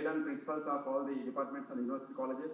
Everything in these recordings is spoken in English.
head and principals of all the departments and university colleges,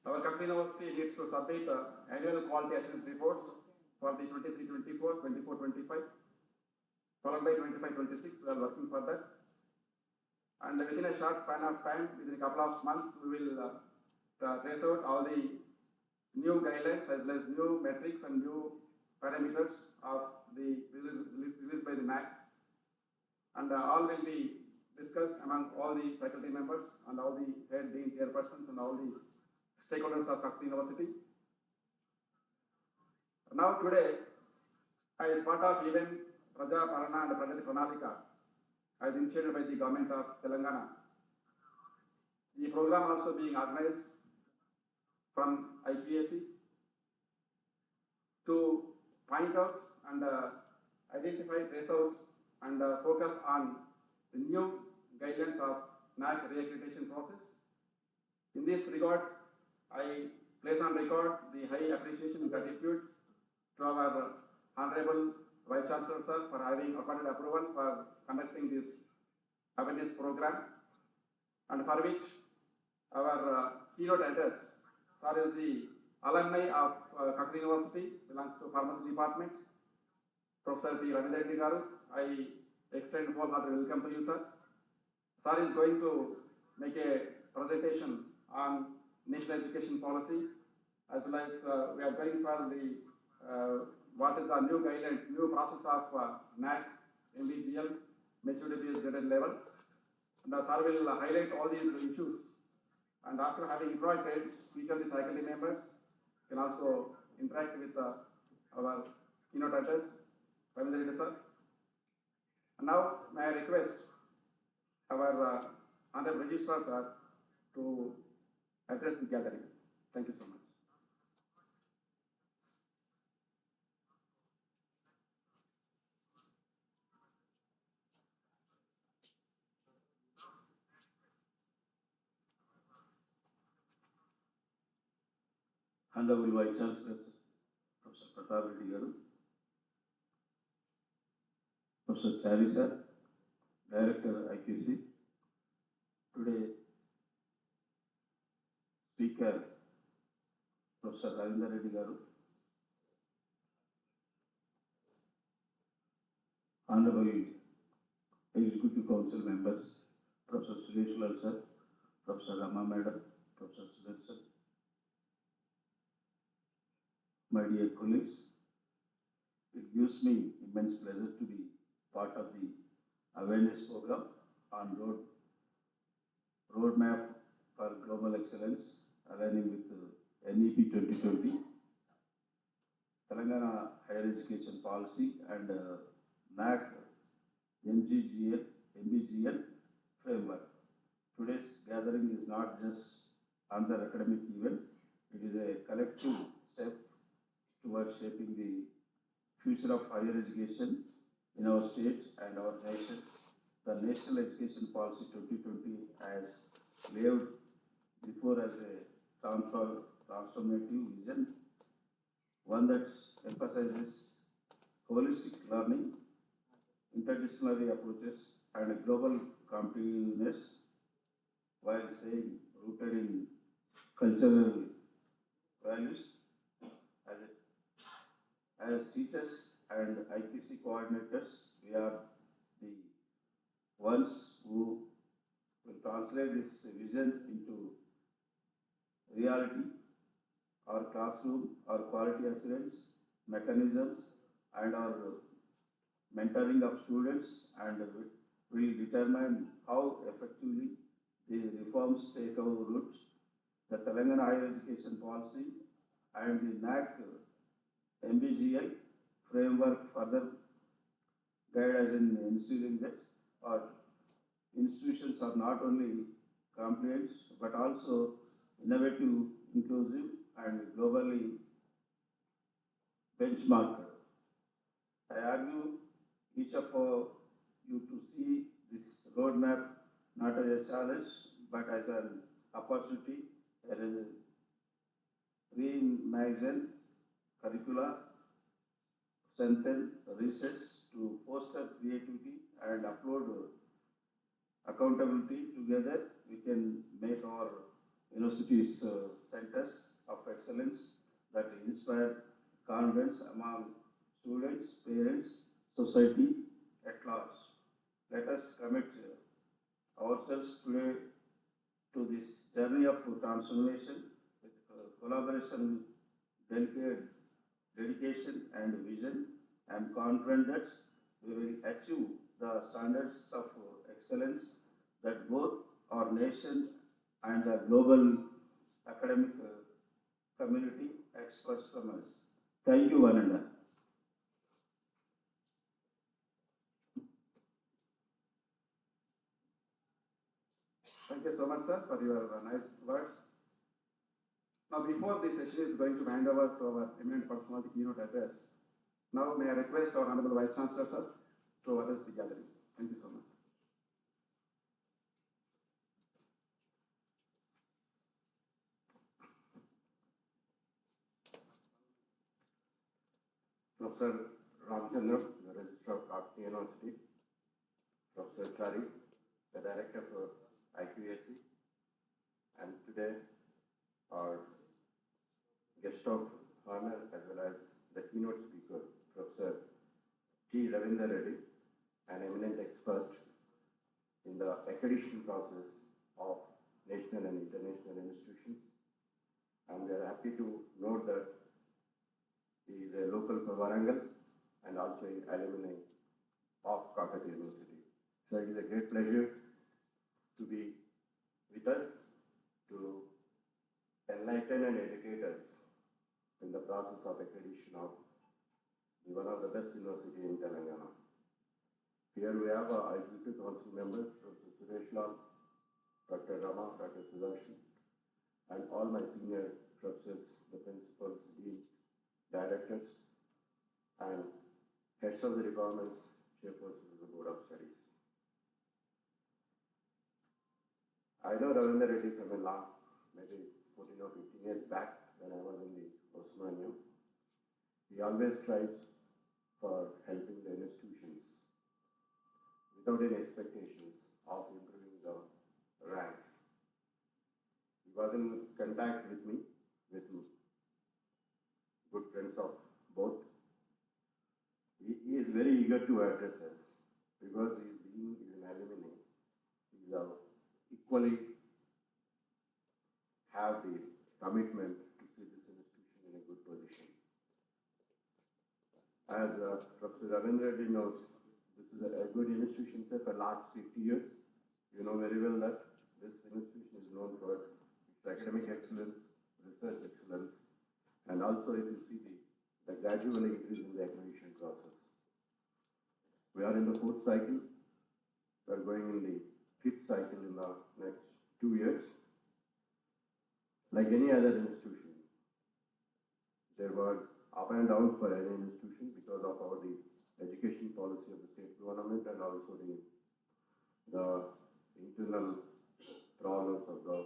our Kakatiya University needs to submit annual quality assurance reports for the 23-24, 24-25, followed by 25-26. We are working for that. And within a short span of time, within a couple of months, we will trace out all the new guidelines as well as new metrics and new parameters of the released by the NAC. And all will be discussed among all the faculty members and all the head dean chairpersons and all the stakeholders of Kakatiya University. Now today, as part of even Praja Parana and Pragati Pranalika, as initiated by the government of Telangana, the program also being organized from IPAC to point out and identify, trace out and focus on the new guidelines of NAC reaccreditation process. In this regard, I place on record the high appreciation and gratitude to our Honorable Vice Chancellor Sir for having accorded approval for conducting this awareness program, and for which our keynote address, Sir is the alumni of Kakatiya University, belongs to Pharmacy Department, Professor P. Ravindra Reddy Garu. I extend wholehearted welcome to you, sir. Sir is going to make a presentation on national education policy, as well as we are going for the what is the new guidelines, new process of NAC, MBGL, maturity graded level. And sir will highlight all these issues. And after having invited each of the faculty members, can also interact with our keynote address, Ravindra Reddy sir. And now may I request our Honorable Registrar sir to address the gathering. Thank you so much. Honorable Vice Chancellor, Professor Pratap Reddy Garu, Professor Chari sir, Director IQC, today Speaker Professor Ravindra Reddy Garu, Honorable Executive Council members, Professor Suresh Lal sir, Professor Rama Madam, Professor Sudhir sir, my dear colleagues, it gives me immense pleasure to be part of the awareness program on roadmap for global excellence, aligning with NEP 2020, Telangana Higher Education Policy and NAC MBGL framework. Today's gathering is not just another academic event, it is a collective step towards shaping the future of higher education in our state and our nation. The National Education Policy 2020 has lived before as a transformative vision, one that emphasizes holistic learning, interdisciplinary approaches, and global competitiveness while staying rooted in cultural values. As, as teachers and IPC coordinators, we are the ones who will translate this vision into reality. Our classroom, our quality assurance mechanisms, and our mentoring of students, and will determine how effectively the reforms take our roots. The Telangana Higher Education Policy and the NAC MBGL framework further guide us in ensuring that our institutions are not only compliant but also innovative, inclusive, and globally benchmarked. I argue each of you to see this roadmap not as a challenge but as an opportunity, as a reimagine curricula, strengthen research to foster creativity and upload accountability. Together we can make our universities centers of excellence that inspire confidence among students, parents, society at large. Let us commit ourselves today to this journey of transformation with collaboration, dedication, and vision. I am confident that we will achieve the standards of excellence that both our nation and the global academic community expects from us. Thank you, one and all. Thank you so much, sir, for your nice words. Now, before this session is going to hand over to our eminent personality keynote address, now may I request our Honorable Vice Chancellor, sir, to address the gathering. Thank you so much. Professor Ramchandra, the Registrar of Kakatiya University, Professor Chari, the Director for Iqac, and today our guest of honor as well as the keynote speaker, Professor T. Ravindra Reddy, an eminent expert in the accreditation process of national and international institutions. And we are happy to note that he is a local from Warangal and also an alumni of Kakatiya University. So it is a great pleasure to be with us to enlighten and educate us in the process of accreditation of one of the best university in Telangana. Here we have our IPC council members, Professor Suresh Lal, Dr. Rama, Dr. Sudarshan, and all my senior professors, the principals, deans, directors, and heads of the departments, chairpersons of the Board of Studies. I know Ravindra Reddy from a long, maybe 14 or 15 years back when I was in the Osmania. He always strives for helping the institutions without any expectations of improving the ranks. He was in contact with me, with good friends of both. He is very eager to address us because he is an alumni. He is equally have the commitment to see this institution in a good position. As Professor Ravindra Reddy knows, this is a good institution for the last 50 years. You know very well that this institution is known for its academic excellence, research excellence, and also if you see the gradual increase in the accreditation process. We are in the 4th cycle. We are going in the 5th cycle in the next 2 years. Like any other institution, there were up and downs for any institution because of the education policy of the state government and also the internal problems of the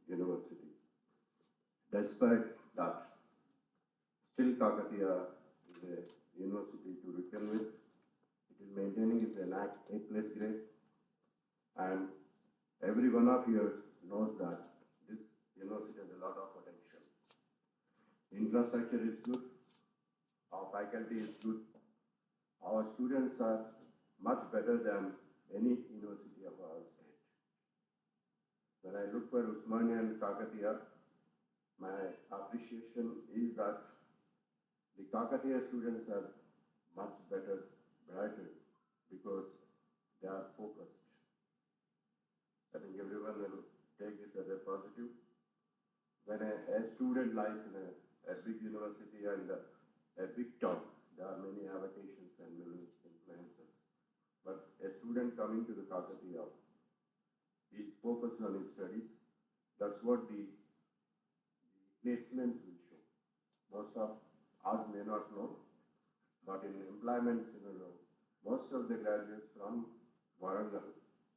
university. Despite that, still Kakatiya is a university to reckon with. It is maintaining its A+ grade, and every one of you knows that this university has a lot of potential. Infrastructure is good, our faculty is good, our students are much better than any university of our state. When I look for Usmania and Kakatiya, my appreciation is that the Kakatiya students are much better, brighter, because they are focused. I think everyone will take this as a positive. When a student lies in a big university and a big town, there are many avocations and many influences. But a student coming to the Kakatiya is focused on his studies. That's what the placements will show. Most of us may not know, but in employment scenario, most of the graduates from Warangal,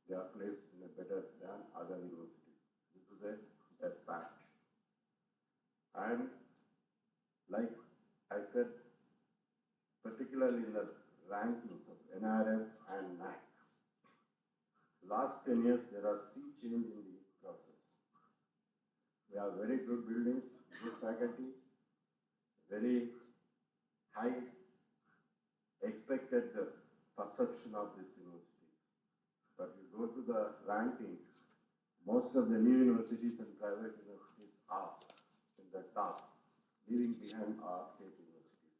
they are placed in a better than other universities. This is a fact. And like I said, particularly in the rankings of NRF and NAC, last 10 years there are sea change in the process. We have very good buildings, good faculty, very high expected perception of this university. But you go to the rankings, most of the new universities and private universities are in the top, leaving behind our state universities.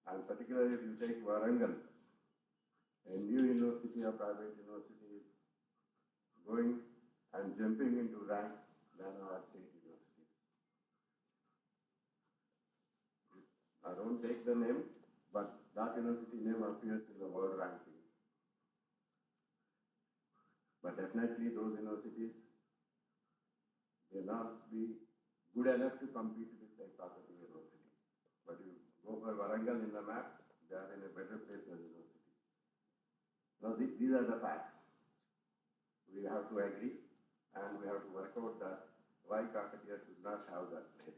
And particularly if you take Warangal, a new university or private university is going and jumping into ranks than our state universities. I don't take the name, but that university name appears in the world ranking. But definitely those universities may not be good enough to compete with the Kakatiya University. But you go for Warangal in the map, they are in a better place than university. Now these are the facts. We have to agree and we have to work out that why Kakatiya should not have that place.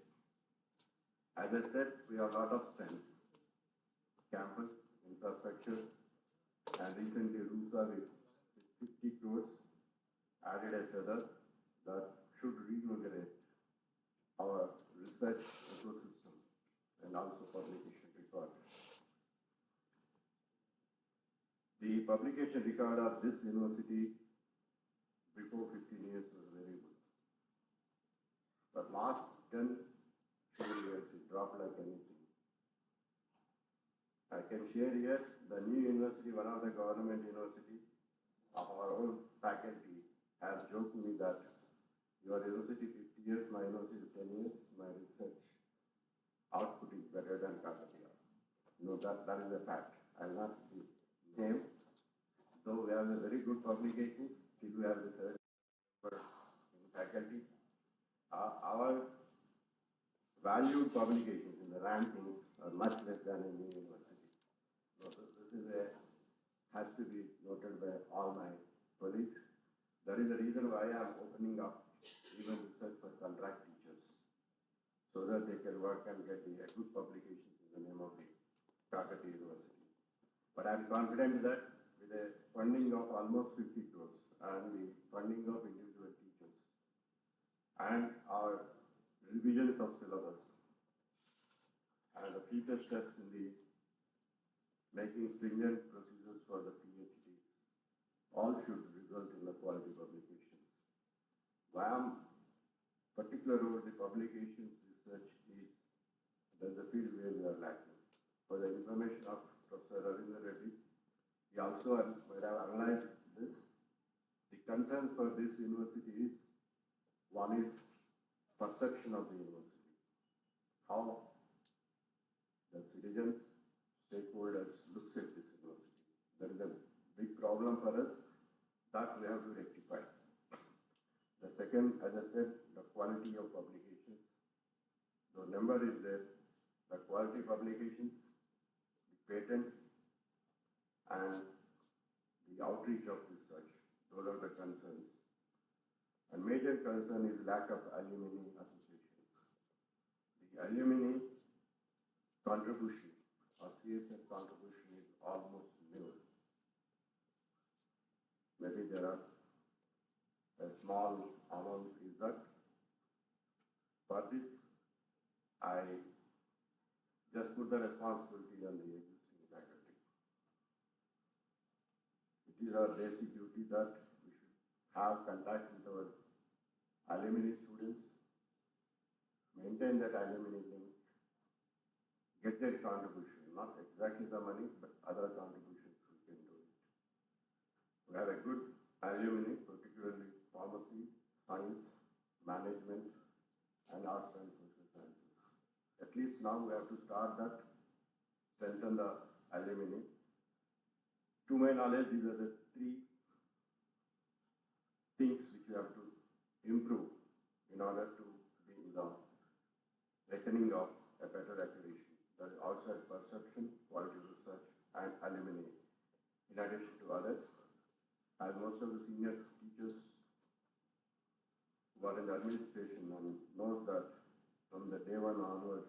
As I said, we have a lot of strengths. Campus, infrastructure, and recently RUSA with 50 crores added a feather that should reinvigorate our research ecosystem and also publication record. The publication record of this university before 15 years was very good. But last 10, 12 years it dropped like anything. I can share here the new university, one of the government university of our own faculty has joked me that your university 50 years, my university 10 years, my research output is better than Kakatiya. No, that is a fact. I will not name. Though we have a very good publications, still we have research in faculty. Our valued publications in the rankings are much less than a new university. So this has to be noted by all my colleagues. That is the reason why I am opening up even research for contract teachers, so that they can work and get the good publications in the name of the Kakatiya University. But I am confident that with a funding of almost 50 crores and the funding of individual teachers and our revisions of syllabus and the future steps in the making stringent procedures for the PhD, all should result in the quality publication. Why I'm particular over the publications research is there's a field where we are lacking. For the information of Professor Ravindra Reddy, he also might have analyzed this. The concern for this university is, one is perception of the university. How the citizens, stakeholders looks at this university. That is a big problem for us that we have to rectify. The second, as I said, the quality of publications. The number is there. The quality publications, the patents, and the outreach of research. Those are the concerns. And major concern is lack of alumni associations. The alumni contribution or CSR contribution is almost nil. Maybe there are a small amount is that. For this, I just put the responsibility on the existing faculty. It is our basic duty that we should have contact with our alumni students, maintain that alumni link, get their contribution, not exactly the money, but other contributions we can do it. We have a good alumni, particularly pharmacy, science, management, and arts and social sciences. At least now we have to start that, strengthen the alumni. To my knowledge, these are the three things which we have to improve in order to be in the reckoning of a better accreditation. That is outside perception, quality research, and alumni. In addition to others, as most of the senior teachers who are in the administration and knows that from the day one onwards,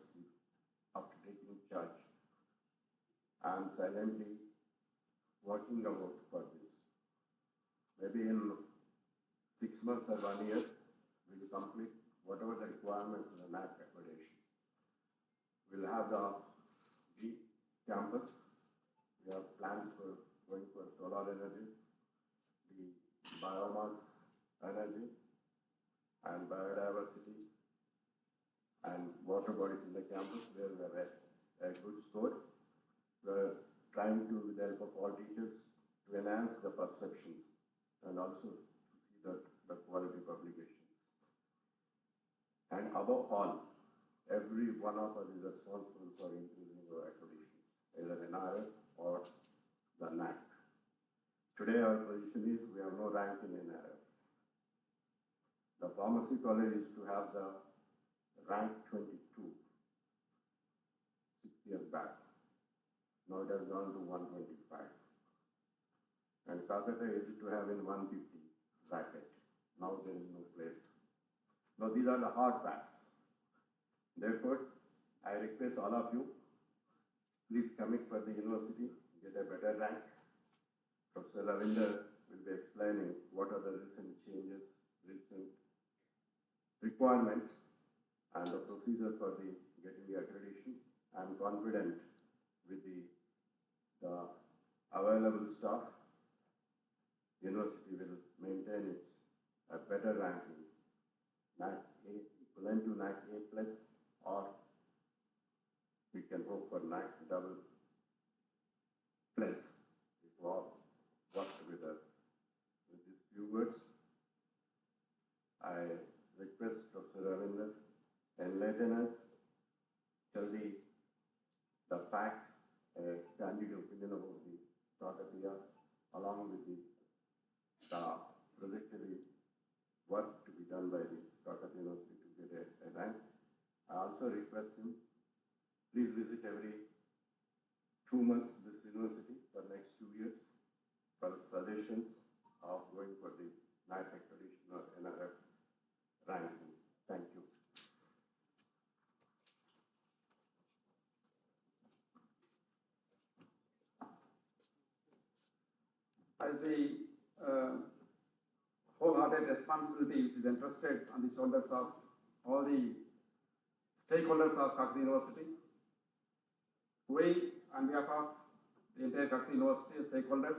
after taking charge, I am silently working about for this. Maybe in 6 months or 1 year, we will complete whatever the requirements in the NAC accreditation. We will have the G campus. We have plans for going for solar energy, the biomass energy, and biodiversity, and water bodies in the campus where we have a good score. We are trying to, with the help of all teachers, to enhance the perception and also to see the quality publications. And above all, every one of us is responsible for increasing our accreditation, either NRF or the NAC. Today our position is we have no rank in NRF. The pharmacy college used to have the rank 22 6 years back. Now it has gone to 125. And Kakatiya used to have in 150 bracket. Now there is no place. Now these are the hard facts. Therefore, I request all of you, please commit for the university, get a better rank. Professor Ravinder will be explaining what are the recent changes, recent requirements, and the procedure for the getting the accreditation. I am confident with the available staff, university will maintain its a better ranking, NAC A, equivalent to NAC A plus, or we can hope for NAC double plus if we all work together. With these few words, I request Professor Ravinder enlighten us, tell the facts, a candid opinion about the Kakatiya, along with the projected work to be done by the Kakatiya University to get a rank. I also request him, please visit every 2 months this university for next 2 years for suggestions of going for the NAC accreditation or NRF ranking. Thank you. As the wholehearted responsibility which is entrusted on the shoulders of all the stakeholders of Kakatiya University, we, on behalf of the entire Kakatiya University stakeholders,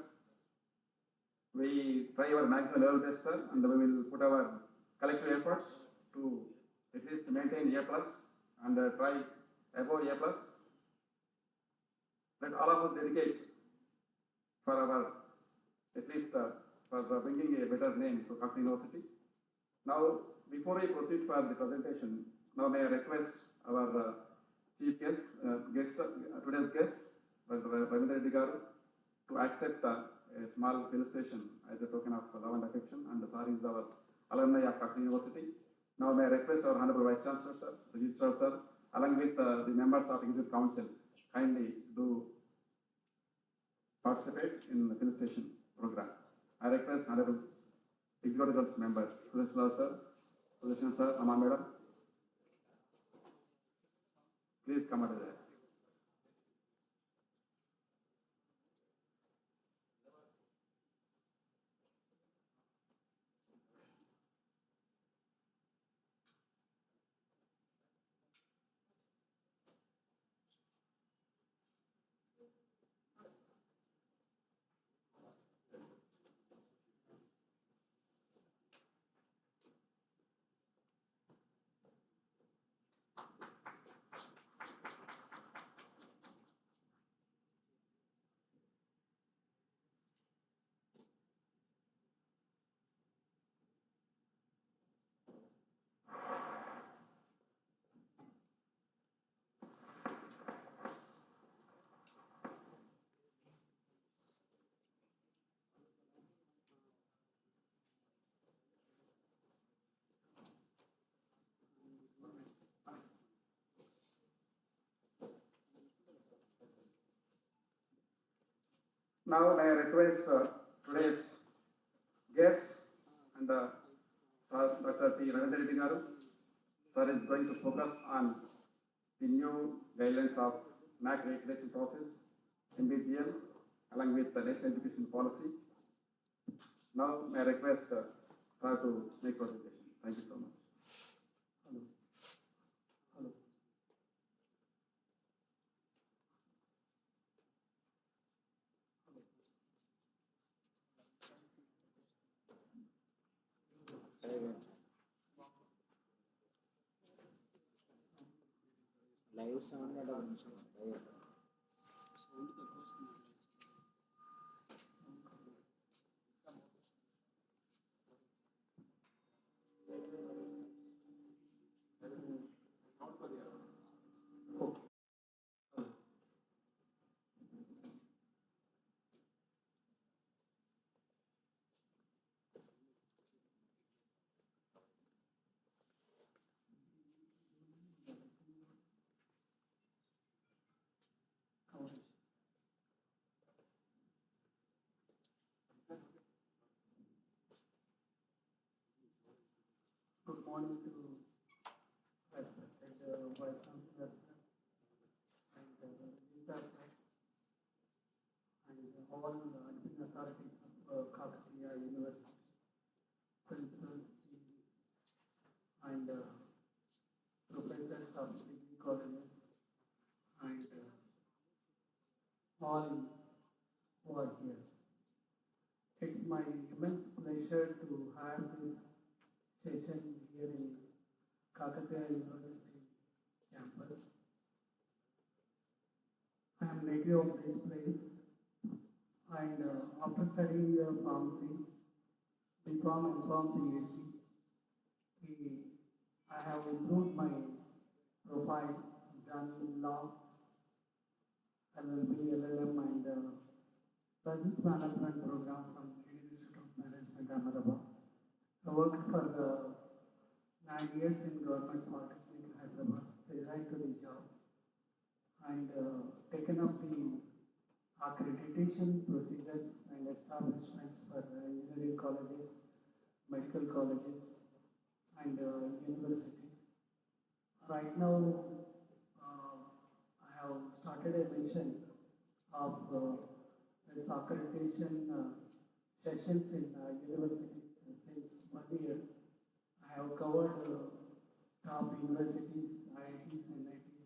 we try our maximum level best, sir, and we will put our collective efforts to at least maintain A plus and try above A plus. Let all of us dedicate for our, at least for bringing a better name to Kakatiya University. Now, before I proceed for the presentation, now may I request our chief guest, today's guest, Ravinder Reddy Garu, to accept a small felicitation as a token of love and affection, and sir is our alumni of Kakatiya University. Now may I request our Honorable Vice Chancellor, sir, Registrar, sir, along with the members of Executive Council, kindly do participate in the felicitation program. I request Honorable Executive Executive Council members, Sudarshan sir, Amma madam, please come at us. Now may I request today's guest and Sir Dr. T. Narendra Reddy Garu. Sir is going to focus on the new guidelines of NAC regulation process, MBGL, along with the national education policy. Now may I request Sir to make presentation. Thank you so much. Hello. Hello. Live sound అలా కొంచెం Good morning to respected Vice Chancellor and Visa and all admin authorities of Kakatiya University, principals and professors of degree colleges and all who are here. It's my immense pleasure to have this session here in Kakatiya University campus. I am native of this place and after studying pharmacy, BPharm and Pharm PhD, I have improved my profile, done law, LLB, LLM and business management program from Institute of Management, Ahmedabad. I worked for 9 years in government polytechnic Hyderabad, resigned to the job, and taken up the accreditation procedures and establishments for engineering colleges, medical colleges, and universities. Right now, I have started a mission of this accreditation sessions in universities since 1 year. I have covered top universities, IITs, and NITs.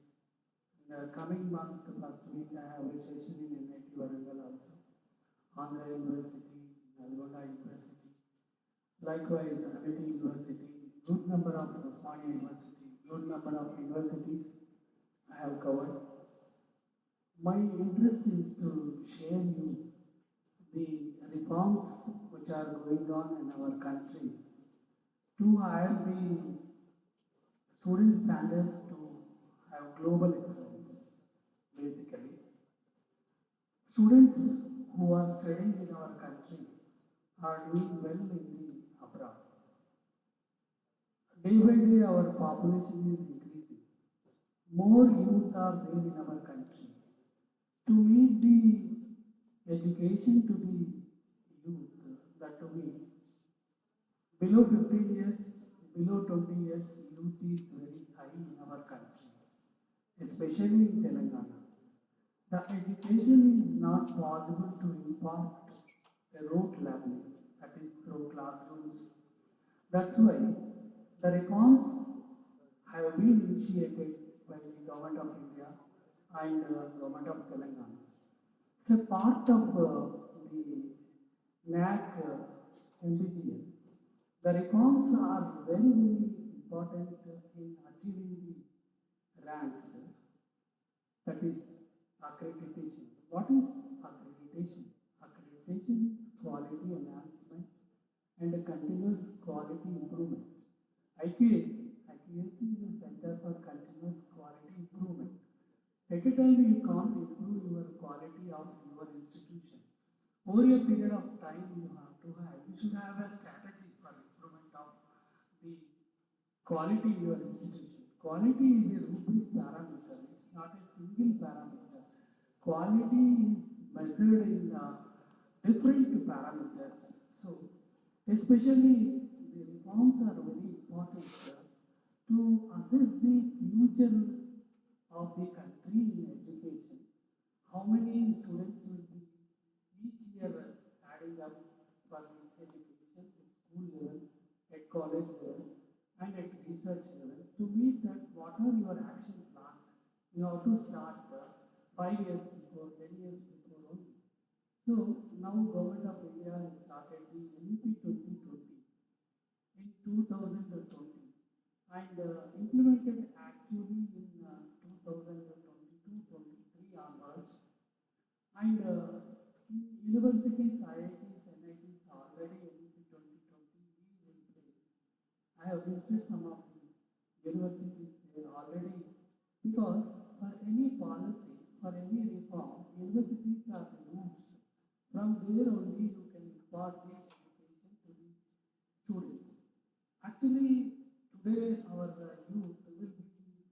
In the coming month, last week, I have a session in NIT Warangal also, Andhra University, Nalgonda University. Likewise, Amity University, good number of Osmania University, good number of universities I have covered. My interest is to share you the reforms which are going on in our country to higher the student standards to have global excellence. Basically, students who are studying in our country are doing well in the abroad. Day by day, our population is increasing. More youth are there in our country. To meet the education to the youth, that to be below 15 years, below 20 years, youth is very high in our country, especially in Telangana. The education is not possible to impart a rote learning, that is through classrooms. That's why the reforms have been initiated by the Government of India and Government of Telangana. It's a part of the NAC MBGL. The reforms are very, very important in achieving the ranks, that is accreditation. What is accreditation? Accreditation is quality enhancement and a continuous quality improvement. IQAC is a Center for Continuous Quality Improvement. At a time you can't improve your quality of your institution. Over a period of time you should have a strategy for improvement of the quality in your institution. Quality is a rubric parameter, it's not a single parameter. Quality is measured in different parameters. So, especially the reforms are very important to assess the future of the country in education. How many students will be each year adding up for the education at school level, at college level, and at research level? To meet that, what are your action plans? You have to start 5 years before, 10 years before only. So now Government of India has started the NEP 2020 in 2020 and implemented actually in 2022-23 onwards. And in universities, IITs, NITs already NEP 2020 is in place. I have visited some of the universities there already, because for any policy, for any reform, universities are the roots. From there only you can impart the education to the students. Actually, today our youth will be the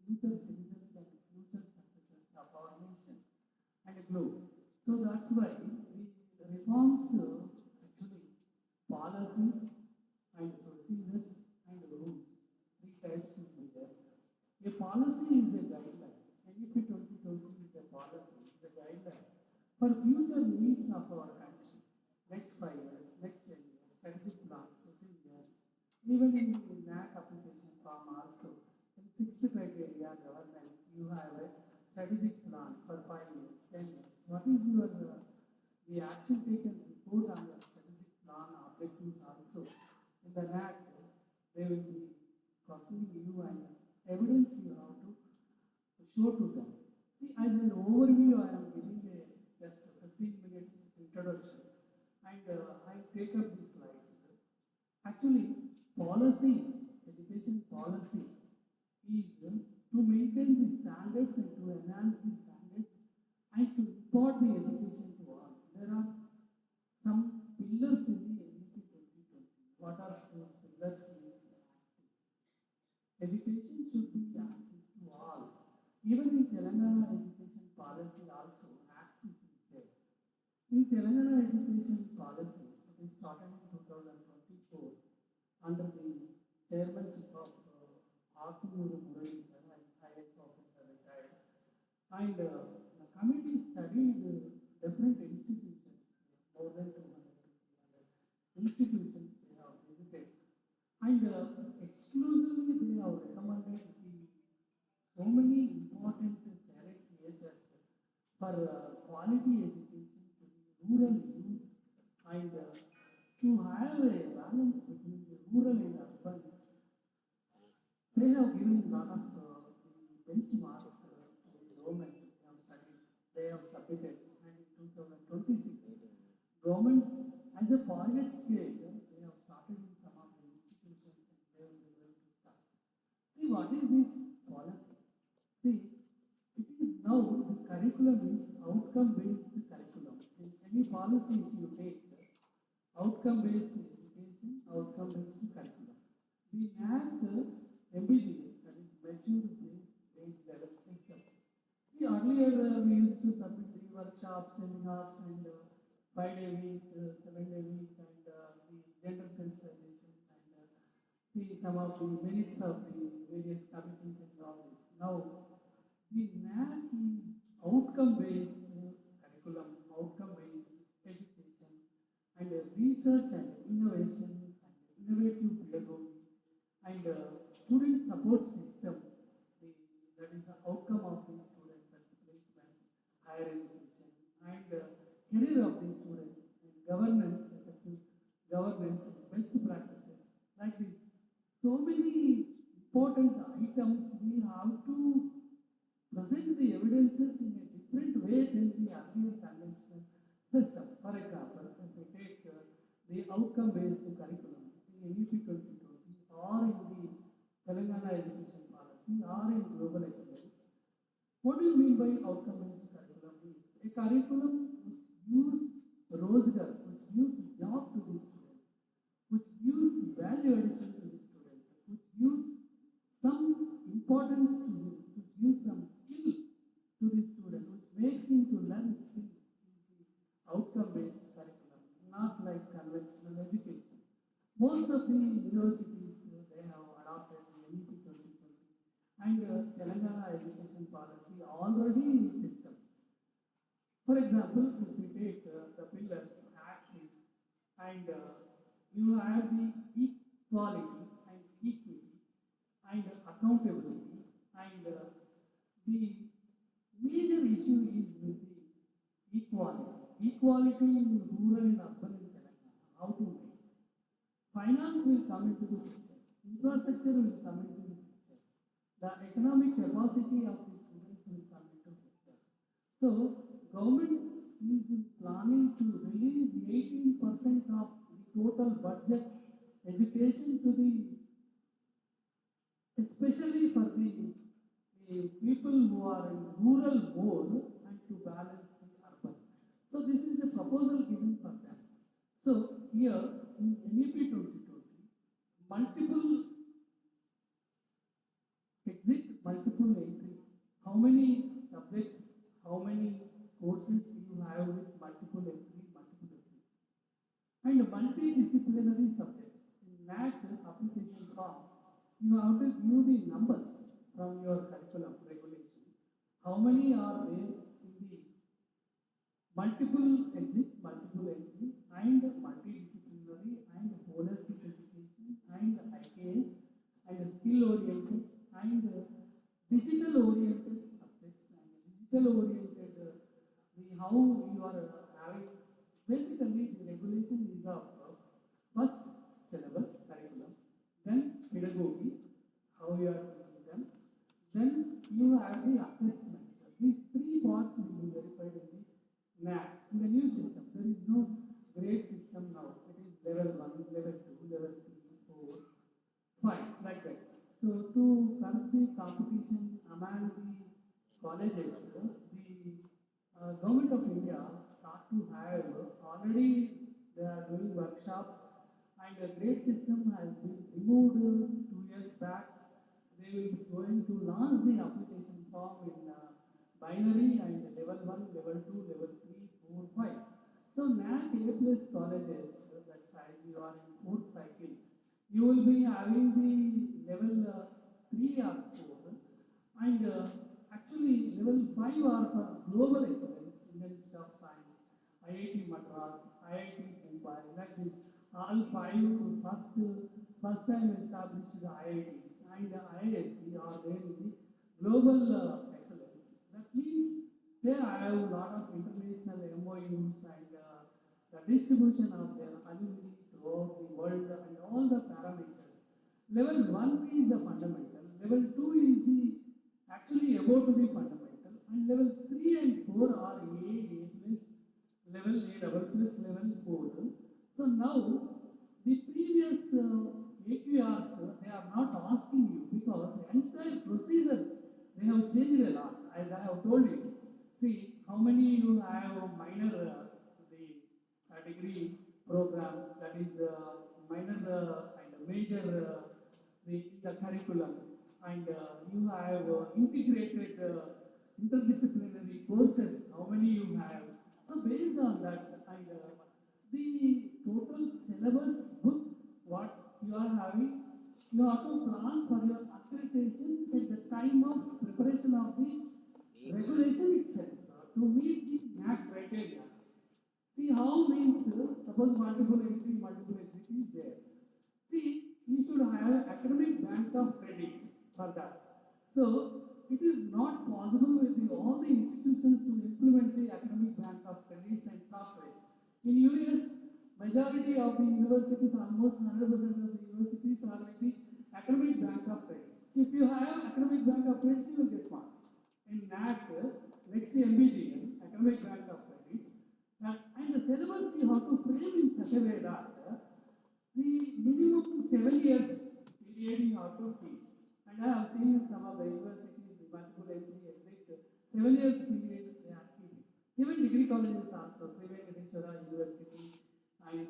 future citizens and future successors of our nation and globe. So that's why the reforms actually policies and procedures and rules, three types will be there. A policy is a guideline. NEP 2020 is a policy, is a guideline for future needs of our country. Next 5 years, next 10 years, strategic plans, 15 years. Even in the NAC application form also, in sixth criteria governance, you have a strategic plan for 5 years, 10 years. What is your the action taken report on your strategic plan objectives also? In the NAC, they will be questioning you and evidence you have to show to them. See, as an overview, I am giving a just 15 minutes introduction, and I take up these slides. Actually, policy, education policy is to maintain the standards and to enhance the standards and to impart the education to all. There are some pillars in the NEP 2020. What are those pillars? Education should be access to all. Even in Telangana education policy also, access is there. In Telangana education policy, it is started in 2024 under the chairmanship of Akunuru Murali sir, IAS officer retired. And the committee studied different institutions, more than 200 to 300 institutions they have visited. And exclusively they have recommended so many important select measures for quality education to the rural youth and to have a balance between the rural and urban. They have given a lot of the benchmarks to the government. They have submitted, and in 2026, government as a pilot scale, they have started in some of the institutions and they will be going to start. See, what is this policy? See, it is now the curriculum is outcome-based curriculum. In any policy if you take, outcome-based education, outcome-based curriculum. The NAC MBGA, that is mature-based grade level system. See, earlier we used to submit the workshops, seminars, and 5-day week, 7-day week, and the gender sensitization, and see some of the minutes of the various committees and all this. Now, the NAC is outcome-based curriculum, outcome-based education, and research and innovation and innovative pedagogy and student support system. The, that is the outcome of the students, that's placements, higher education, and career of the students, and governance, effective governance, and best practices. Like this, so many important items we have to present the evidences in a different way than the earlier conventional system. For example, if we take the outcome-based curriculum in NEP 2020 or in the Telangana education policy or in global excellence, what do you mean by outcome-based curriculum? Is a curriculum which gives Rozgar, which gives job to the student, which gives value addition to the student, which gives some importance to him, which gives some skill to the student, which makes him to learn skill is the outcome-based curriculum, not like conventional education. Most of the universities, they have adopted the NEP 2020 and Telangana education policy already in system. For example, if we take the pillars, axis, and you have the equality and equity and accountability, and the major issue is with the equality. Equality in rural and urban in Telangana, how to make. Finance will come into the picture, infrastructure will come into the picture, the economic capacity of the students will come into the picture. So, government is planning to release 18% of the total budget education to the, especially for the people who are in rural mode and to balance the urban. So this is the proposal given for them. So here in NEP 2020, multiple exit, multiple entry. How many subjects, how many courses you have with multiple entry, multiple exit. And multidisciplinary subjects. In NAC application form, you have to give the numbers from your curriculum regulation. How many are there in the multiple exit, multiple entry, and multidisciplinary, and holistic education, and IKS, and skill-oriented, and digital-oriented subjects, and digital-oriented, how you are having, basically the regulation is of first syllabus, curriculum, then pedagogy, how you are teaching them, then you have the assessment. These three parts will be verified in the NAC. In the new system, there is no grade system now. It is level 1, level 2, level 3, 4, 5, like that. So to conduct the competition among the colleges, the government of India start to have, already they are doing workshops, and the grade system has been removed 2 years back. They will be going to launch the application form in binary and level 1, level 2, level 3, 4, 5. So NAC A plus colleges, that size you are in 4th cycle, you will be having the level 3 or 4, and actually level 5 are for global excellence, Indian Institute of Science, IIT Madras, IIT Mumbai, like this. All 5 first time established the IITs, and IISc are there in the global excellence. That means they have a lot of international MOUs and the distribution of their alumni throughout the world and all the parameters. Level 1 is the fundamental, level 2 is the actually above to the fundamental, and level 3 and 4 are A plus, level A double plus, level 4. So now the previous AQRs, they are not asking you, because the entire procedure they have changed a lot, as I have told you. See how many you have minor the degree programs, that is minor and major the curriculum, and you have integrated interdisciplinary courses, how many you have. So based on that, and the total syllabus book what you are having You have to plan for your accreditation at the time of preparation of the regulation itself to meet the NAC criteria. See how means, suppose multiple entry is there. See, you should have an academic bank of credits for that. So, it is not possible with all the institutions to implement the academic bank of credits and softwares. In US, majority of the universities, almost 100% of the universities are with the academic bank of credits. If you have academic bank of credits, you will get marks. In NAC, next MBGM, academic bank of credits, and the syllabus you have to frame in such a way that the minimum 7 years period you have to teach. And I have seen some of the universities, the multiple entry, exit, 7 years period they are keeping. Even degree colleges also, Trivandrum University and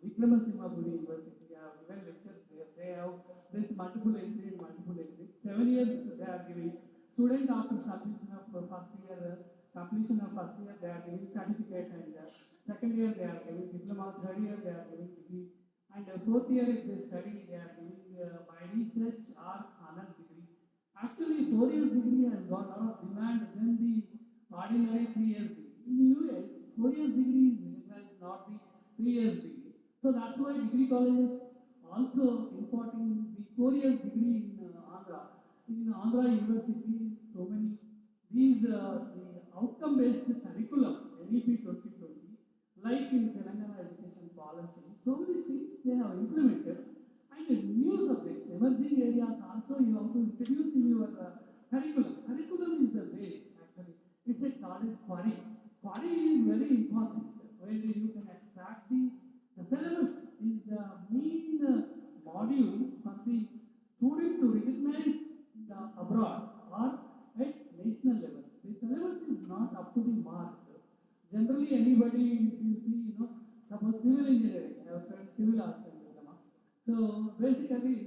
Vikramasinghe University have given lectures there. They have this multiple entry and multiple exit. 7 years they are giving. Student after submission of first year, completion of first year, they are giving certificate, and second year they are giving diploma, third year they are giving degree, and fourth year if they study, they are giving by research or honors degree. Actually, 4 years degree has got a lot of demand than the ordinary 3 years degree. In US, 4 years degree is recognized, not the 3 years degree. So that's why degree colleges also importing the 4 years degree in Andhra. In Andhra University, so many these the outcome-based curriculum, NEP 2020, like in Telangana education policy, so many things they have implemented, and new subjects, emerging areas also you have to introduce in your curriculum. Curriculum is the base actually. It's a college query. Query is very important where you can extract the syllabus is the main module for the student to recognize abroad or at national level. The syllabus is not up to the mark. Generally, anybody, if you see, suppose civil engineering, I have studied civil arts and diploma. So basically,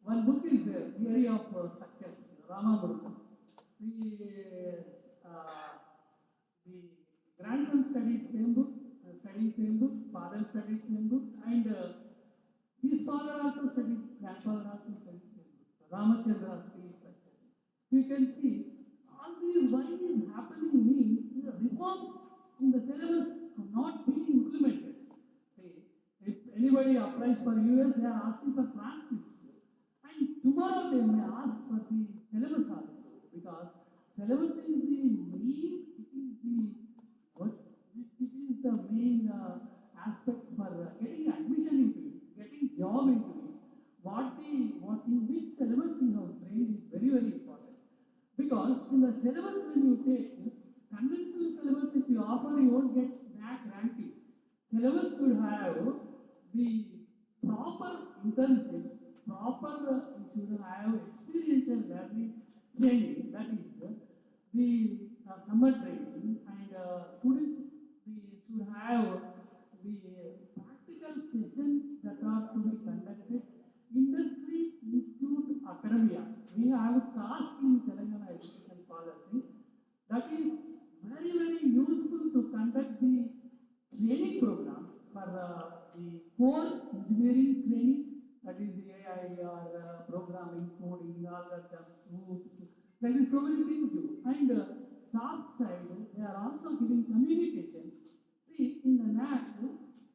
one book is there, Theory of Structures, Ramamurthy. The grandson studied same book, father studied same book, and his father also studied, grandfather also studied same book. Ramachandra steel structures. You can see all these why is happening means reforms in the syllabus are not being implemented. See, if anybody applies for US, they are asking for transcripts. And tomorrow they may ask for the syllabus also, because syllabus is the main, it is the main aspect for getting admission into it, getting job into it. What in which syllabus you have trained is very, very important. Because in the syllabus when you take conventional syllabus, if you offer, you won't get that ranking. Syllabus should have the proper internships, you should have experiential learning training, that is the summer training, and students should have the practical sessions that are to be conducted. Industry, institute, academia. We have a task in Telangana education policy that is very, very useful to conduct the training programs for the core engineering training, that is the AI or programming, coding, algorithms, groups. There is so many things to do. And soft side, they are also giving communication. See, in the NAC,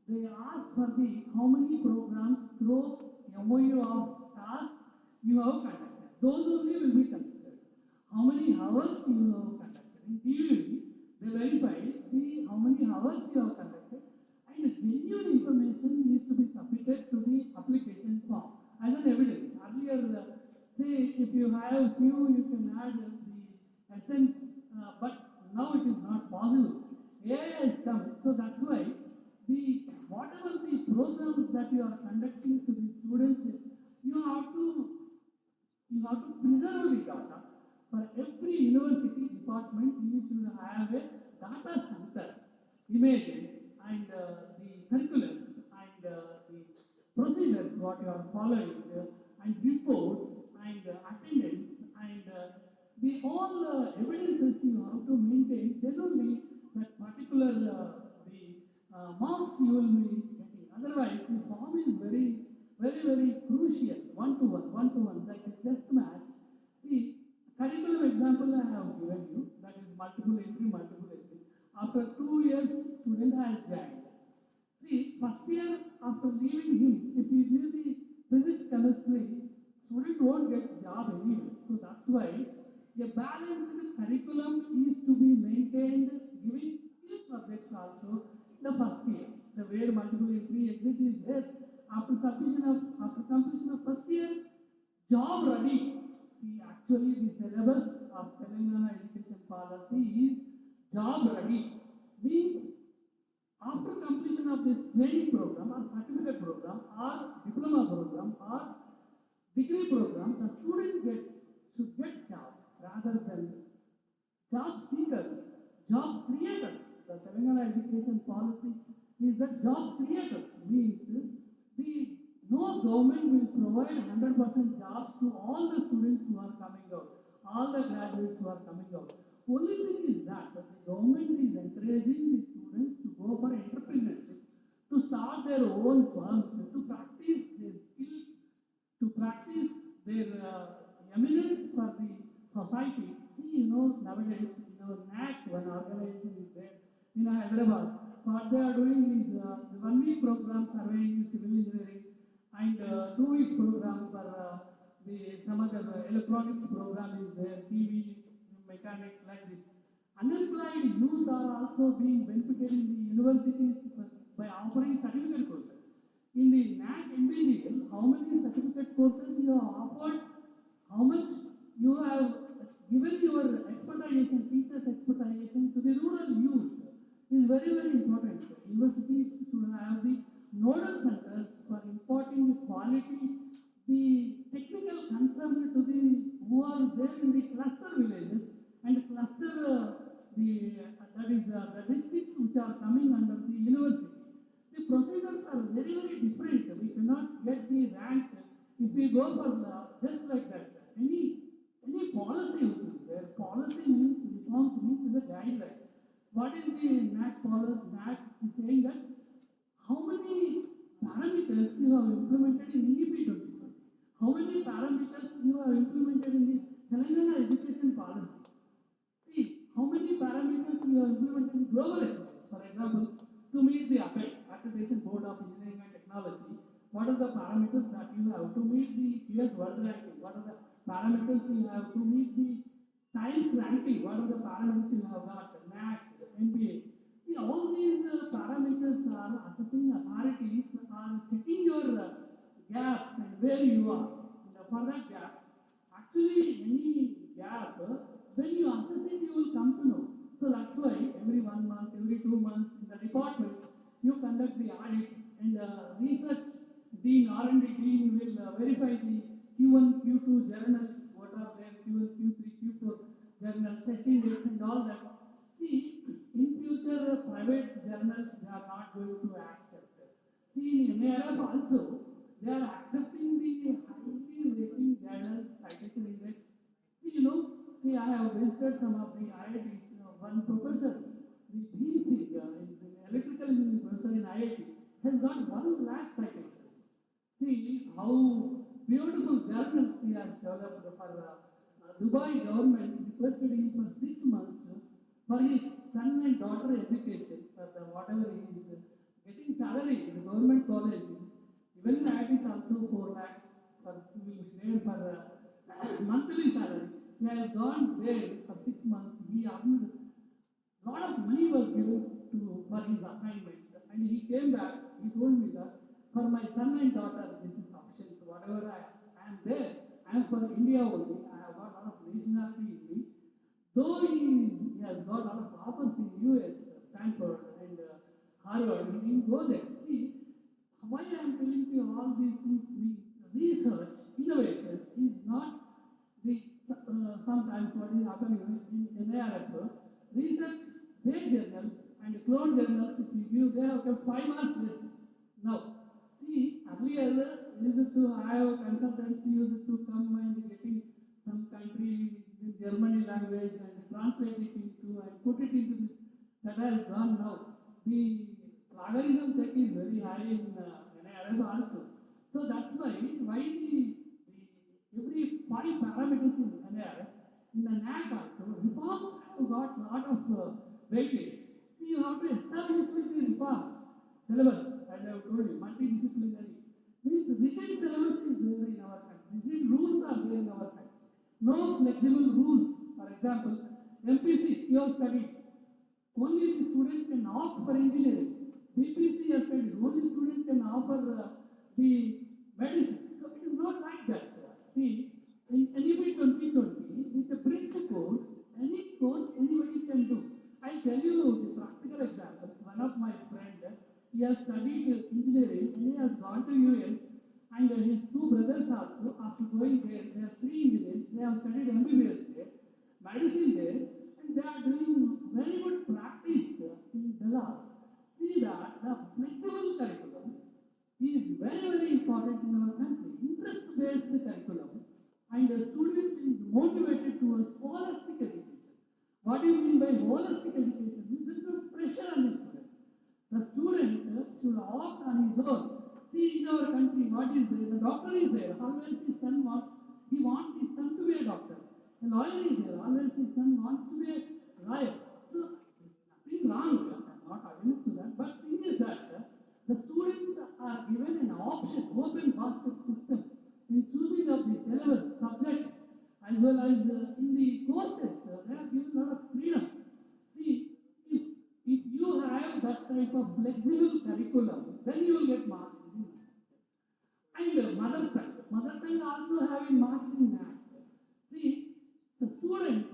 they ask for the how many programs through MOU of task you have conducted. Those only will be considered. How many hours you have conducted. In theory, they verify how many hours you have conducted, and genuine information needs to be submitted to the application form as an evidence. Earlier, say if you have few, you can add the essence, but now it is not possible. AI has come, so that's why whatever the programs that you are conducting to the students, you have to preserve the data. For every university department, you should have a data center, images, and the circulars, and the procedures what you are following, and reports, and attendance, and the all evidences you have to maintain. Then only that particular marks you will be getting. Otherwise, the form is very, very, very crucial. one-to-one, like a test match. See, curriculum example I have given you, that is multiple entry, multiple entry. After 2 years, student has joined. See, first year after leaving him, if he leave the physics, chemistry, student won't get job anyway. So that's why a balanced curriculum is to be maintained, giving skill subjects also the first year. So where multiple entry exit is there, after completion of first year, job ready. See, actually the syllabus of Telangana education policy is job ready. Means after completion of this training program or certificate program or diploma program or degree program, the student should get job rather than job seekers, job creators. The Telangana education policy is that job creators means the no government will provide 100% jobs to all the students who are coming out, all the graduates who are coming out. Only thing is that the government is encouraging the students to go for entrepreneurship, to start their own firms, to practice their skills, to practice their eminence for the society. See, nowadays, NAC, one organization is there in Hyderabad. What they are doing is the 1 week program surveying civil engineering and 2 weeks program for some other electronics program is there, TV, mechanic, like this. Unemployed youth are also being benefited in the universities by offering certificate courses. In the NAC NBGL, how many certificate courses you have offered, how much you have given your expertise, teachers' expertise to the rural youth is very, very important. Universities should have the nodal centers for imparting the quality, the technical concern to the who are there in the cluster villages and cluster the districts which are coming under the university. The procedures are very, very different. We cannot get the rank if we go for just like that. Any policy which is there, policy means, reforms means is a guideline. What is the NAC policy? NAC is saying that how many parameters you have implemented in EP 2020? How many parameters you have implemented in the Telangana education policy? See, how many parameters you have implemented in global excellence? For example, to meet the APEC, Accreditation Board of Engineering and Technology, what are the parameters that you have to meet the US World Ranking? What are the parameters you have to meet the Science ranking? What are the parameters you have got? NAC, NBA. See, all these parameters are assessing authorities are checking your gaps and where you are. And for that gap, actually any gap, when you assess it, you will come to know. So that's why every 1 month, every 2 months in the departments, you conduct the audits and research dean, R&D dean will verify the Q1, Q2 journals, what are there, Q1, Q3, Q4 journals, setting dates and all that. See, in future, private journals, they are not going to accept. See, in NARF also, they are accepting the highly rating journals, citation index. See, I have visited some of the IITs, one professor, the BC, the electrical engineering professor in IIT, has got 1 lakh citations. See how beautiful journals he has developed for Dubai government requested him for 6 months for his son and daughter education, for whatever he is getting salary in the government colleges. Even in IIT also 4 lakhs will be there for monthly salary. He has gone there for 6 months. He earned lot of money was given for his assignment, and he came back. He told me that for my son and daughter, this is sufficient. Whatever I am there, I am for India only. I have got a lot of nationality in me. Though he has got a lot of offers in US, Stanford and Harvard, he didn't go there. See, why I am telling you all these things means research, innovation is not the sometimes what is happening in NARF, research, fake journals and clone journals, if you give, they have kept 5 marks less. Now, see, earlier used to have consultancy used to come and getting some country in Germany language and translate it into and put it into this. That has gone now. The plagiarism check is very high in NARF also. So that's why the the NAC also, reforms have got a lot of weightage. See, you have to establish with the reforms. Syllabus, as I have told you, multidisciplinary. Means rigid syllabus is there in our country. Rigid rules are there in our country. No flexible rules. For example, MPC, you have studied. Only the student can opt for engineering. BPC has studied. Only student can offer the medicine. So it is not like that. See, in NEP 2020, with the bridge course, any course anybody can do. I'll tell you the practical examples. One of my friend, he has studied engineering and he has gone to US, and his two brothers also, after going there, they are three engineers, they have studied MBBS there, medicine there, and they are doing very good practice in Dallas. See that the flexible curriculum is very, very important in our country. Interest-based curriculum, and the student is motivated towards holistic education. What do you mean by holistic education? There is no pressure on the student. The student should opt on his own. See, in our country, what is there? The doctor is there. Always his son wants, he wants his son to be a doctor. A lawyer is there. Always his son wants to be a lawyer. So, nothing wrong. I'm not against to that. But thing is that the students are given an option, open basket system, in choosing of the syllabus, subjects, as well as in the courses. They are given a lot of freedom. See, if you have that type of flexible curriculum, then you will get marks in it. And mother tongue also having marks in that. See, the student,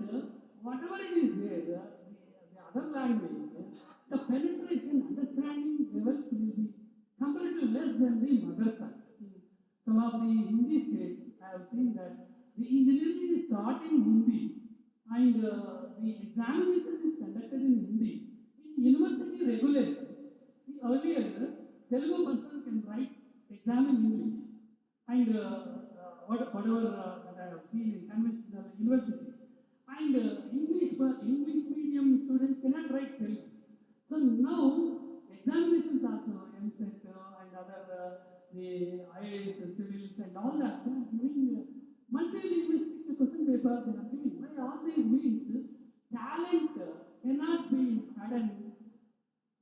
whatever it is there, the other language, the penetration, understanding levels will be comparatively less than the mother tongue. Some of the Hindi states, I have seen that the engineering is taught in Hindi, and the examination is conducted in Hindi. In university regulation, see, earlier, Telugu person can write exam in English, and whatever that I have seen in conventional universities, and English medium students cannot write Telugu. So now examinations also, MSET and other the IAS, civils and all that, they are giving multi-linguistic question paper they are giving. By all these means, talent cannot be added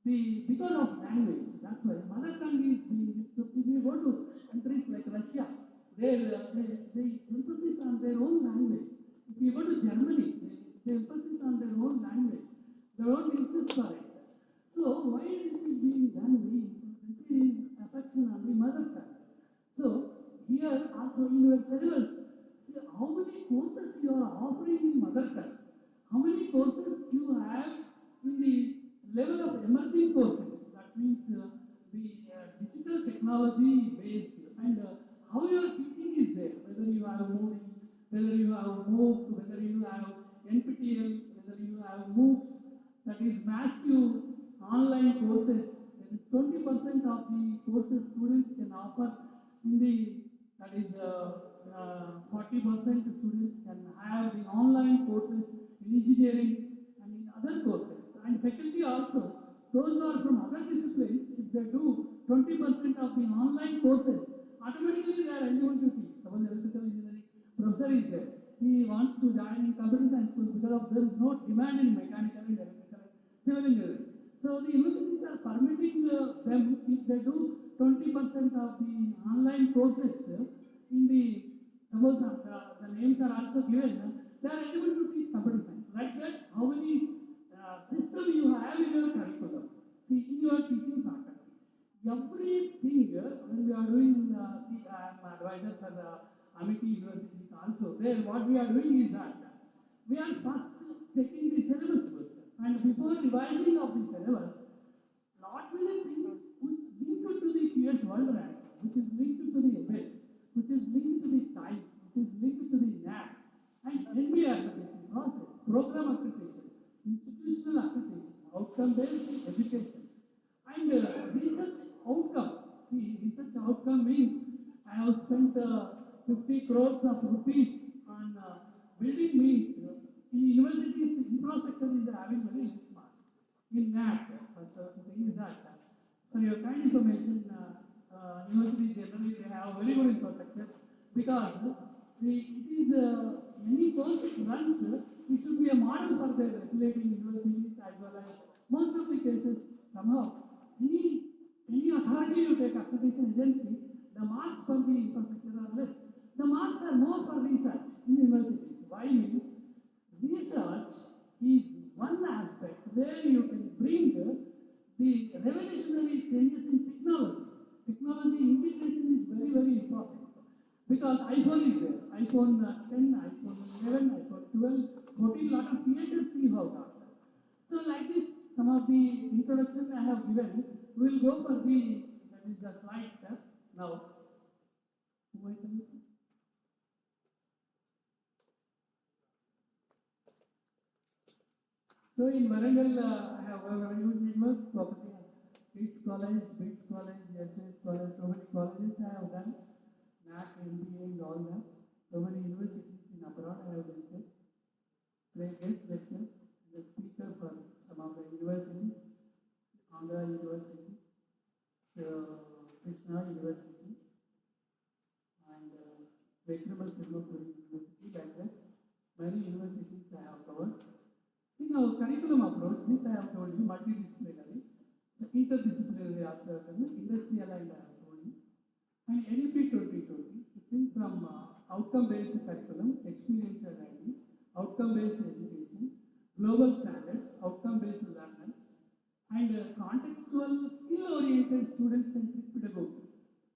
because of language. That's why mother tongue is being, so if you go to countries like Russia, they emphasis on their own language. If you go to Germany, they emphasis on their own language. They don't insist for it. So why this is being done means this is affection on the mother tongue. So here also in your syllabus, see how many courses you are offering in mother tongue. How many courses you have in the level of emerging courses. That means the digital technology based, and how your teaching is there. Whether you have Moodle, whether you have MOOC, whether you have NPTEL, whether you have MOOCs. That is massive online courses. That is 20% of the courses students can offer in the, that is 40% students can have the online courses in engineering and in other courses. And faculty also, those who are from other disciplines, if they do 20% of the online courses, automatically they are eligible to teach. Suppose electrical engineering professor is there. He wants to join in computer science school because of there is no demand in mechanical and electrical and civil engineering. So the universities are permitting them, if they do 20% of the online courses in the, suppose the names are also given, they are eligible to teach computer science. Like that, how many system you have in your curriculum, see, in your teaching faculty. Everything, when we are doing, see, I am advisor for the Amity universities also. There, what we are doing is that we are first checking the syllabus book, and before revising of the syllabus, lot many things which linked to the QS World Rank, which is linked to the EBIT, which is linked to the Times, which is linked to the NAC, and NBA application process, program application, institutional application, outcome-based education, and research outcome. See, research outcome means I have spent 50 crores of rupees on building means in universities infrastructure is having very less marks. In that, the thing is that for your kind information, universities generally they have very good infrastructure because it is any course it runs, it should be a model for the regulating universities as well as most of the cases somehow any authority you take accreditation agency, the marks for the infrastructure are less. The marks are more for research in universities. Why means research is one aspect where you can bring the revolutionary changes in technology. Technology integration is very, very important. Because iPhone is there, iPhone 10, iPhone 11, iPhone 12, 14, lot of features you have got. So like this, some of the introduction I have given, we will go for that is the slide step now. Who I tell you? So in Warangal, I have a very good network, Kakatiya, BITS College, SJS College, so many colleges I have done, NAC, MBA and all that. So many universities in abroad I have visited, play guest lecture, the speaker for some of the universities, Andhra University, Krishna University, and Vekramal Sirmapuri University, like that. Many universities I have covered. In our curriculum approach, this I have told you, multidisciplinary, so interdisciplinary also, industrial and I have told you. And NEP 2020, sitting from outcome-based curriculum, experiential learning, outcome-based education, global standards, outcome-based learners, and contextual, skill-oriented, student-centric pedagogy.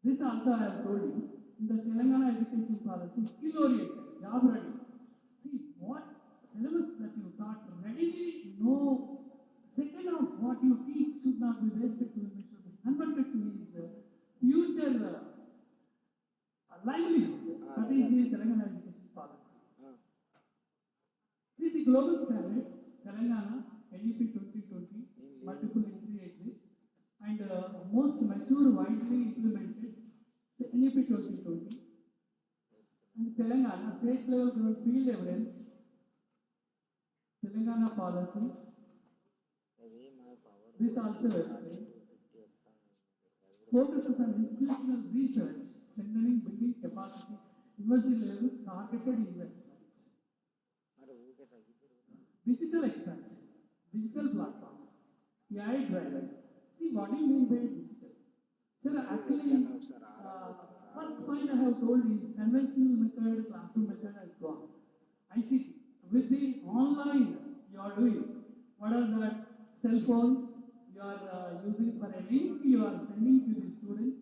This also I have told you, in the Telangana education policy, skill-oriented, job-ready. See, what syllabus that you taught readily know, second of what you teach should not be wasted to him, it should be converted to his future livelihood. That is the Telangana education policy. See the global standards, Telangana, NEP 2020, multiple entry exit, and most mature, widely implemented, the NEP 2020, and Telangana, state level field evidence, Telangana policy. This also website focuses on institutional research, strengthening building capacity, university level targeted investment, digital expansion, digital platforms, AI drivers. See, what do you mean by digital? Sir, actually, first point I have told is conventional method, classroom method has gone. ICT. With the online you are doing, what are that cell phone you are using for a link you are sending to the students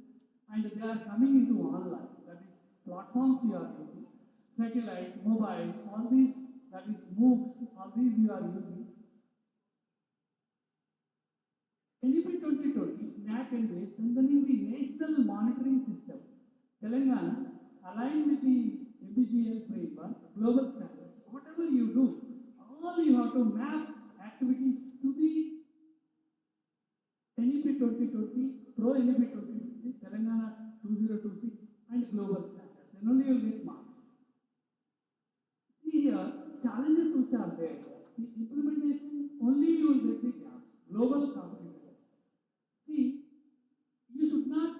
and they are coming into online. That is platforms you are using, satellite, mobile, all these, that is MOOCs, all these you are using. NEP 2020, NAC and base, strengthening the national monitoring system. Telangana, aligned with the MBGL framework, global standards. Whatever you do, all you have to map activities to the NEP 2020, Pro NEP 2020, Telangana 2026, and global standards. Then only you will get marks. See here, challenges which are there. The implementation, only you will get the gaps. Global competitiveness. See, you should not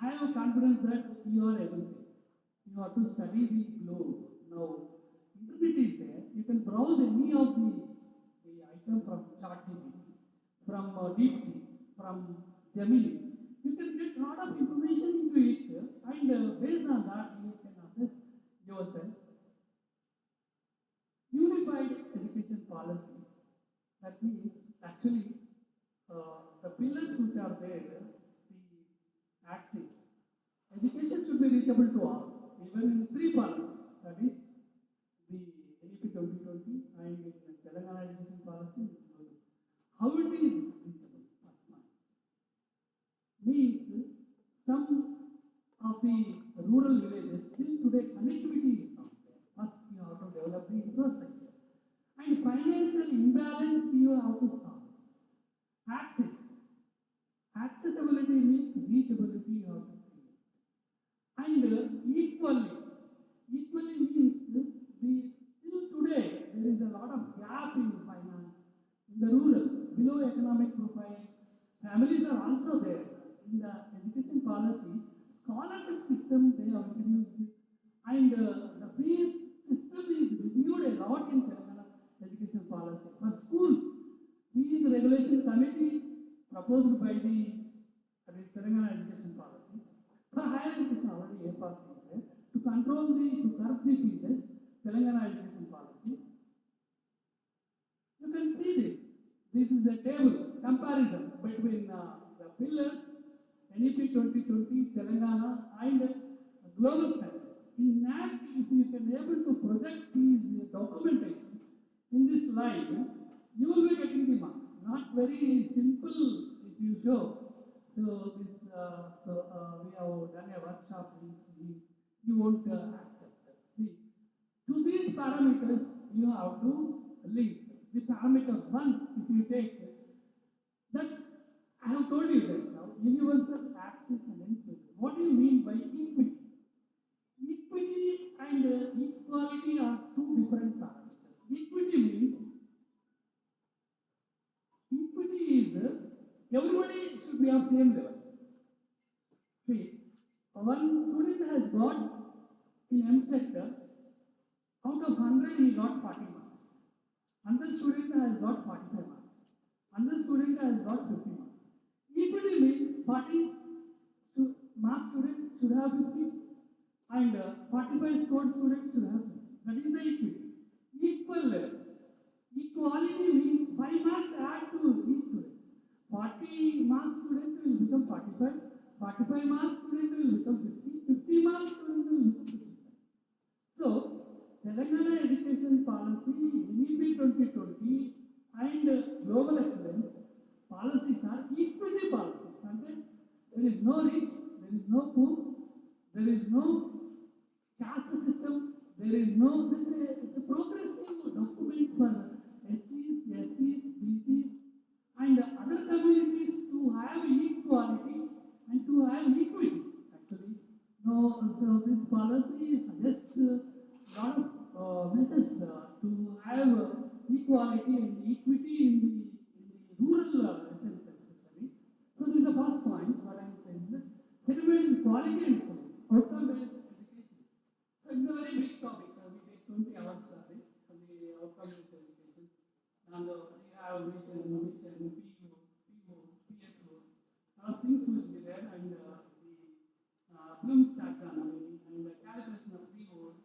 have confidence that you are everything. You have to study the globe. Now, internet is there. You can browse any of the item from ChatGPT, from DeepSeek, from Gemini. You can get a lot of information into it, and based on that, you can assess yourself. Unified education policy. That means actually the pillars which are there, the axis. Education should be reachable to all, even in three policies. That is the NEP 2020 and the Telangana education policy. How it is reachable? First point. Means some of the rural villages still today connectivity is not there. First you have to develop the infrastructure. And financial imbalance you have to solve. Access. Accessibility means reachability you have to create. And equally means still today there is a lot of gap in finance in the rural, below economic profile. Families are also there. In the education policy, scholarship system they have introduced, and the fees to curb the fees, Telangana education policy. You can see this. This is a table comparison between the pillars, NEP 2020, Telangana, and global standards. In NAC, if you can able to project these documentation in this slide, you will be getting the marks. Not very simple if you show. So this, we have done a workshop. You won't accept that. See, to these parameters, you have to link. The parameter 1, if you take that, I have told you just now, universal access and inclusion. What do you mean by equity? Equity and equality are two different parameters. Equity means, equity is everybody should be of same level. See, one student has got in M sector, out of 100 he got 40 marks. Another student has got 45 marks. Another student has got 50 marks. Equity means 40 mark student should have 50 and 45 scored student should have 50. That is the equity. Equal level. Equality means 5 marks add to each student. 40 mark student will become 45. 45 mark student will become 50. 50 mark student will become 50. So, Telangana education policy, NEP 2020 and global excellence policies are equity policies. And there is no rich, there is no poor, there is no caste system, there is no, it's a progressive document for STs, STs, BCs and other communities to have equality and to have equity actually. No, so this policy suggests a lot of measures to have equality and equity in the rural essence especially. So this is the first point what I am saying. Second point is quality and excellence, outcome-based education. So it's a very big topic. So we take 20 hours for this, for the outcome-based education. And we have vision, POs, PSOs. A lot of things will be there, and the Bloom's taxonomy and the calculation of POs,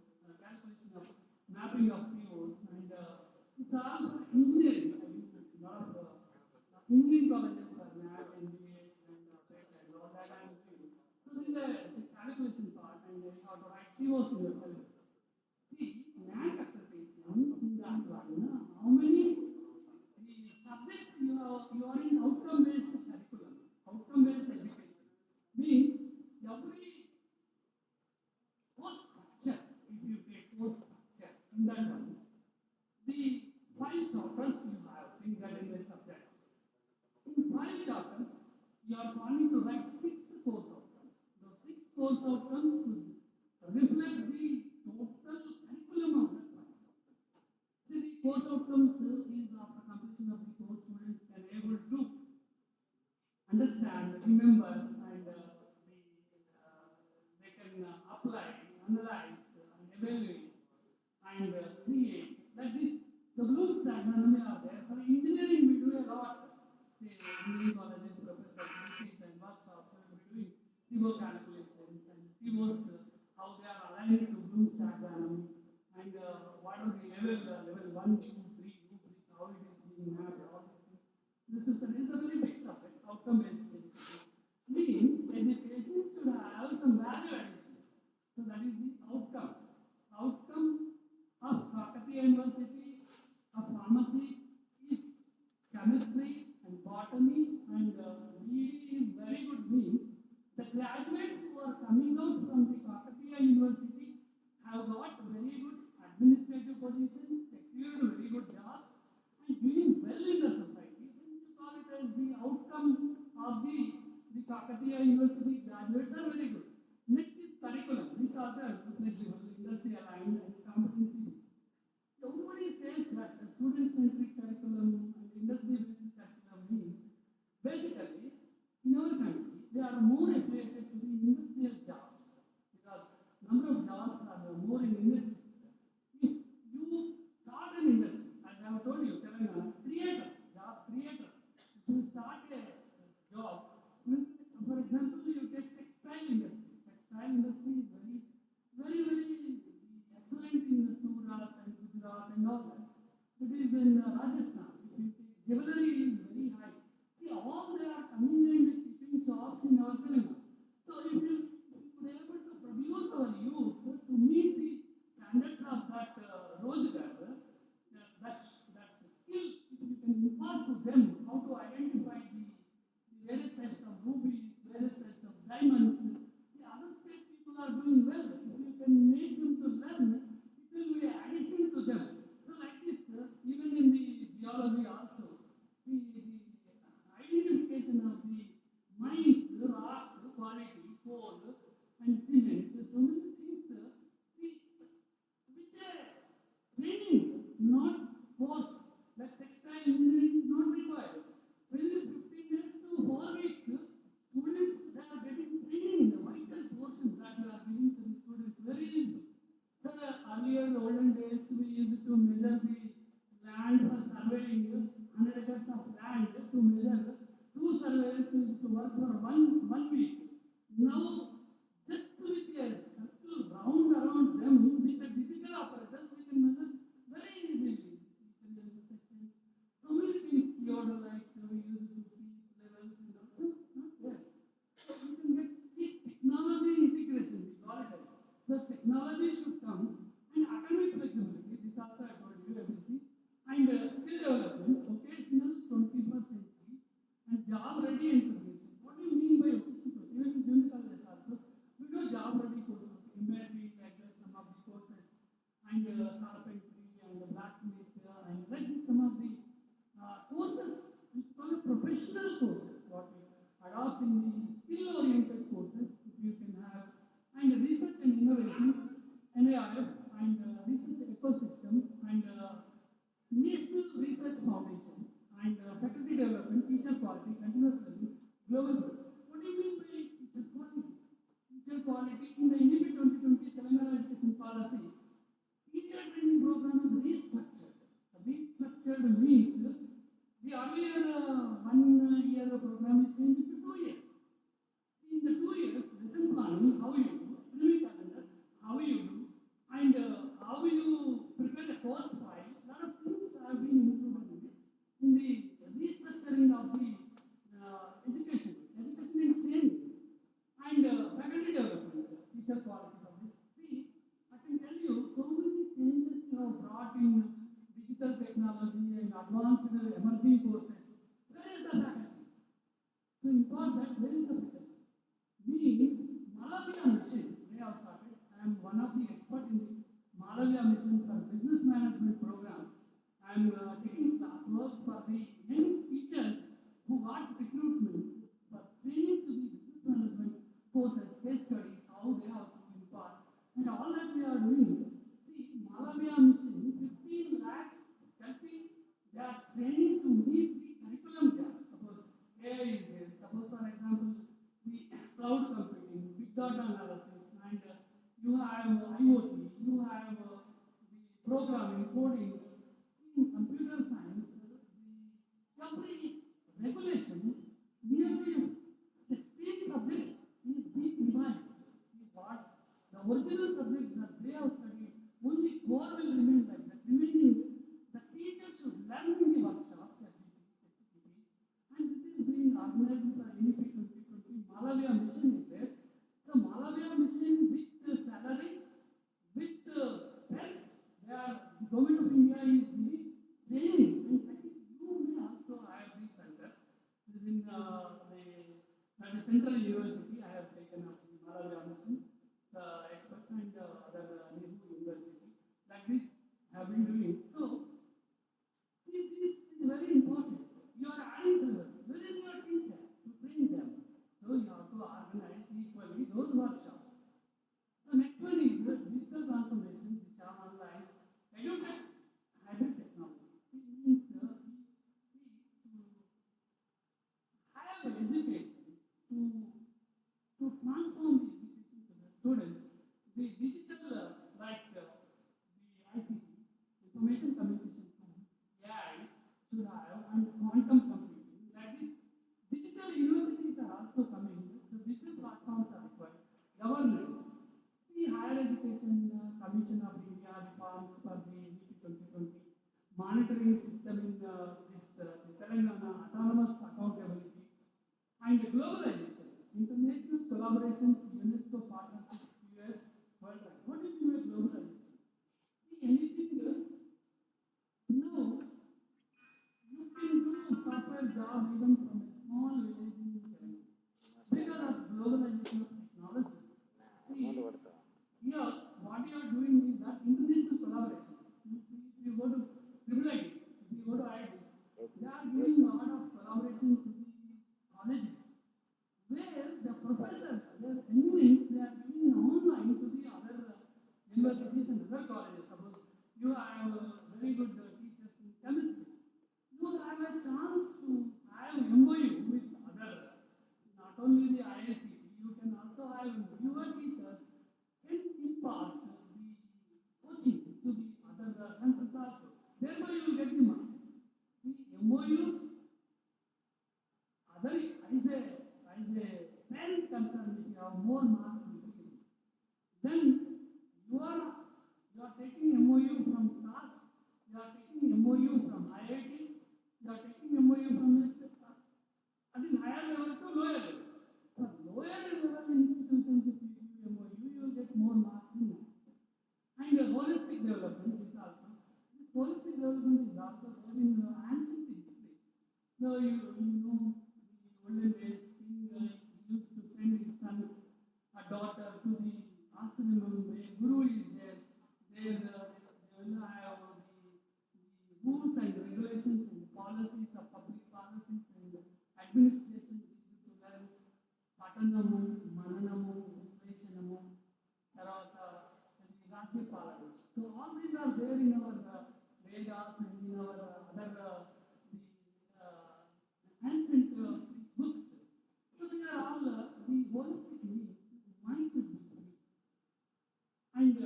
calculation of mapping of POs, and it's all engineering. I mean, a lot of engineering colleges for NAC, NBA, and all that I am doing. So this is a calculation part, and you have to write COs in your syllabus. See, NAC accreditation in that one, how many subjects you are in outcome-based curriculum, outcome-based education means every course structure, if you take course structure in that one, the 5 chapters you have in that in the subject. In 5 chapters, you are planning to write 6 course outcomes. Those 6 course outcomes should reflect the total curriculum of that 5 chapters. See, the course outcomes is after completion of the course, students can able to understand, remember, and they can apply, analyze, and evaluate, and create. Like this, the Bloom's taxonomy are there. For engineering, we do a lot. Say, engineering colleges, professors, meetings, and workshops, we will be doing CO calculations and COs, how they are aligned to Bloom's taxonomy, and what are the level 1, 2, 3, how it is being mapped, all these things. This is a very big subject, outcome-based education. Means education should have some value addition. So that is the outcome. Outcome of Kakatiya University of Pharmacy is chemistry and botany, and BD is very good. Means the graduates who are coming out from the Kakatiya University have got very good administrative positions, secured very good jobs, and doing well in the society. Then you call it as the outcome of the Kakatiya University graduates are very good. Next is curriculum. This also is flexible, industry aligned, and competency. Everybody says that the student-centric curriculum and industry-based curriculum means basically in our country they are more affiliated to the industrial jobs because number of jobs are more in industries. If you and all that. It is in Rajasthan. If you take jewelry is very high. See, all they are coming and keeping shops in our Telangana. So if you were able to produce our youth to meet the standards of that Rosegar, that skill, if you can impart to them how to identify the various types of rubies, various types of diamonds, the other state people are doing well. If you can make them to learn, it will be an addition to them. So like this, even in the geology also, the identification of the mines, rocks, quality, coal, and cement, so many things, see, with a training, not force, that textile engineering is not required. Within 15 days to 4 weeks, students, they are getting training in the vital portion that you are giving to the students. Very easy. Sir, earlier, the olden days, we used to measure the land for surveying, 100 acres of land to measure. 2 surveyors used to work for one week. Now, just with a circle round around them, with the digital apparatus, we can measure very easily. So many things cured, like we used to see levels in the not there. So you can get, see, technology integration, we call it as. The technology should come, and academic flexibility, this also I told you, everything, and skill development, vocational 21st century, and job ready integration. What do you mean by vocational? Even in junior college also, we do job ready courses, MBA, like that, some of the courses, and carpentry and blacksmith, and like this, some of the courses, we call it professional courses, what we adopt in the skill-oriented courses, if you can have, and research and innovation, NIRF, and research ecosystem, and National Research Foundation, and faculty development, teacher quality, continuous learning, global growth. What do you mean by teacher quality? Teacher quality in the NEP 2020 Telangana Education Policy, teacher training program is restructured. Restructured means the earlier 1 year program is changed to 2 years. In the 2 years, lesson planning, how you do, academic calendar, how you do, and how you prepare a course file, a lot of things have been included in the restructuring of the education and training, and faculty development, teacher quality of this. See, I can tell you so many changes you have brought in digital technology and advanced emerging courses. Where is the faculty? To impart that, where is the faculty? Means Malavya mission, they have started. I am one of the experts in the Malavya mission for business management program. I am taking classwork for the young teachers who want recruitment for training to the business management courses, case studies, how they have to impart, and all that we are doing. See, Malavya mission, 15 lakhs healthy, they are training to meet the curriculum gaps. Suppose AI is there, suppose for example, the cloud computing, big data analysis, and you have IoT, you have the programming, coding, computer science, every regulation, nearly 16 subjects is being revised. See what the original subjects that they have studied, only 4 will remain like that. Remaining, the teacher should learn in the workshops, activities, and this is being organized by NEP 2020. Malavya mission is there. So Malavya mission with salary, with perks, they are, the government of India is giving training, and I think you may also have this center. This is in at the Central University. I have taken up the Malavya mission, the experts and other Nehru University. Like this, have been doing. So, see, this is very important. You are adding syllabus. Where is your teacher to train them? So you have to organize equally those workshops. So next one is the digital transformation, which are online, EduTech, hybrid tech. that international collaborations. You see, if you go to IIITs, if you go to IITs, they are giving a lot of collaboration to the colleges, where the professors, their eminence, they are giving online to the other universities and other colleges. Suppose you have very good teachers in chemistry, you have a chance to have MOU with other, not only the IICT, you can also have your teachers can impart the coaching to the other centers also. Thereby you will get the marks. See, MOUs, other as a parent concern, if you have more marks in the then you are taking MOU from class, you are taking MOU from IIT, you are taking MOU from this at the higher level to lower level. For lower level institutions, if you give MOU, you will get more marks in that. And the holistic development is also, this holistic development is also there in ancient history. So you know, the olden days, king used to send his sons, a daughter to the ashram where guru is there. There they will have the rules and regulations and policies of public policies and administration to learn పఠనము మననము విశ్లేషణము తర్వాత రాజ్యపాలన. So all these are there in our Vedas and in our other ancient books. So they are all the holistic needs. Mind should be free. And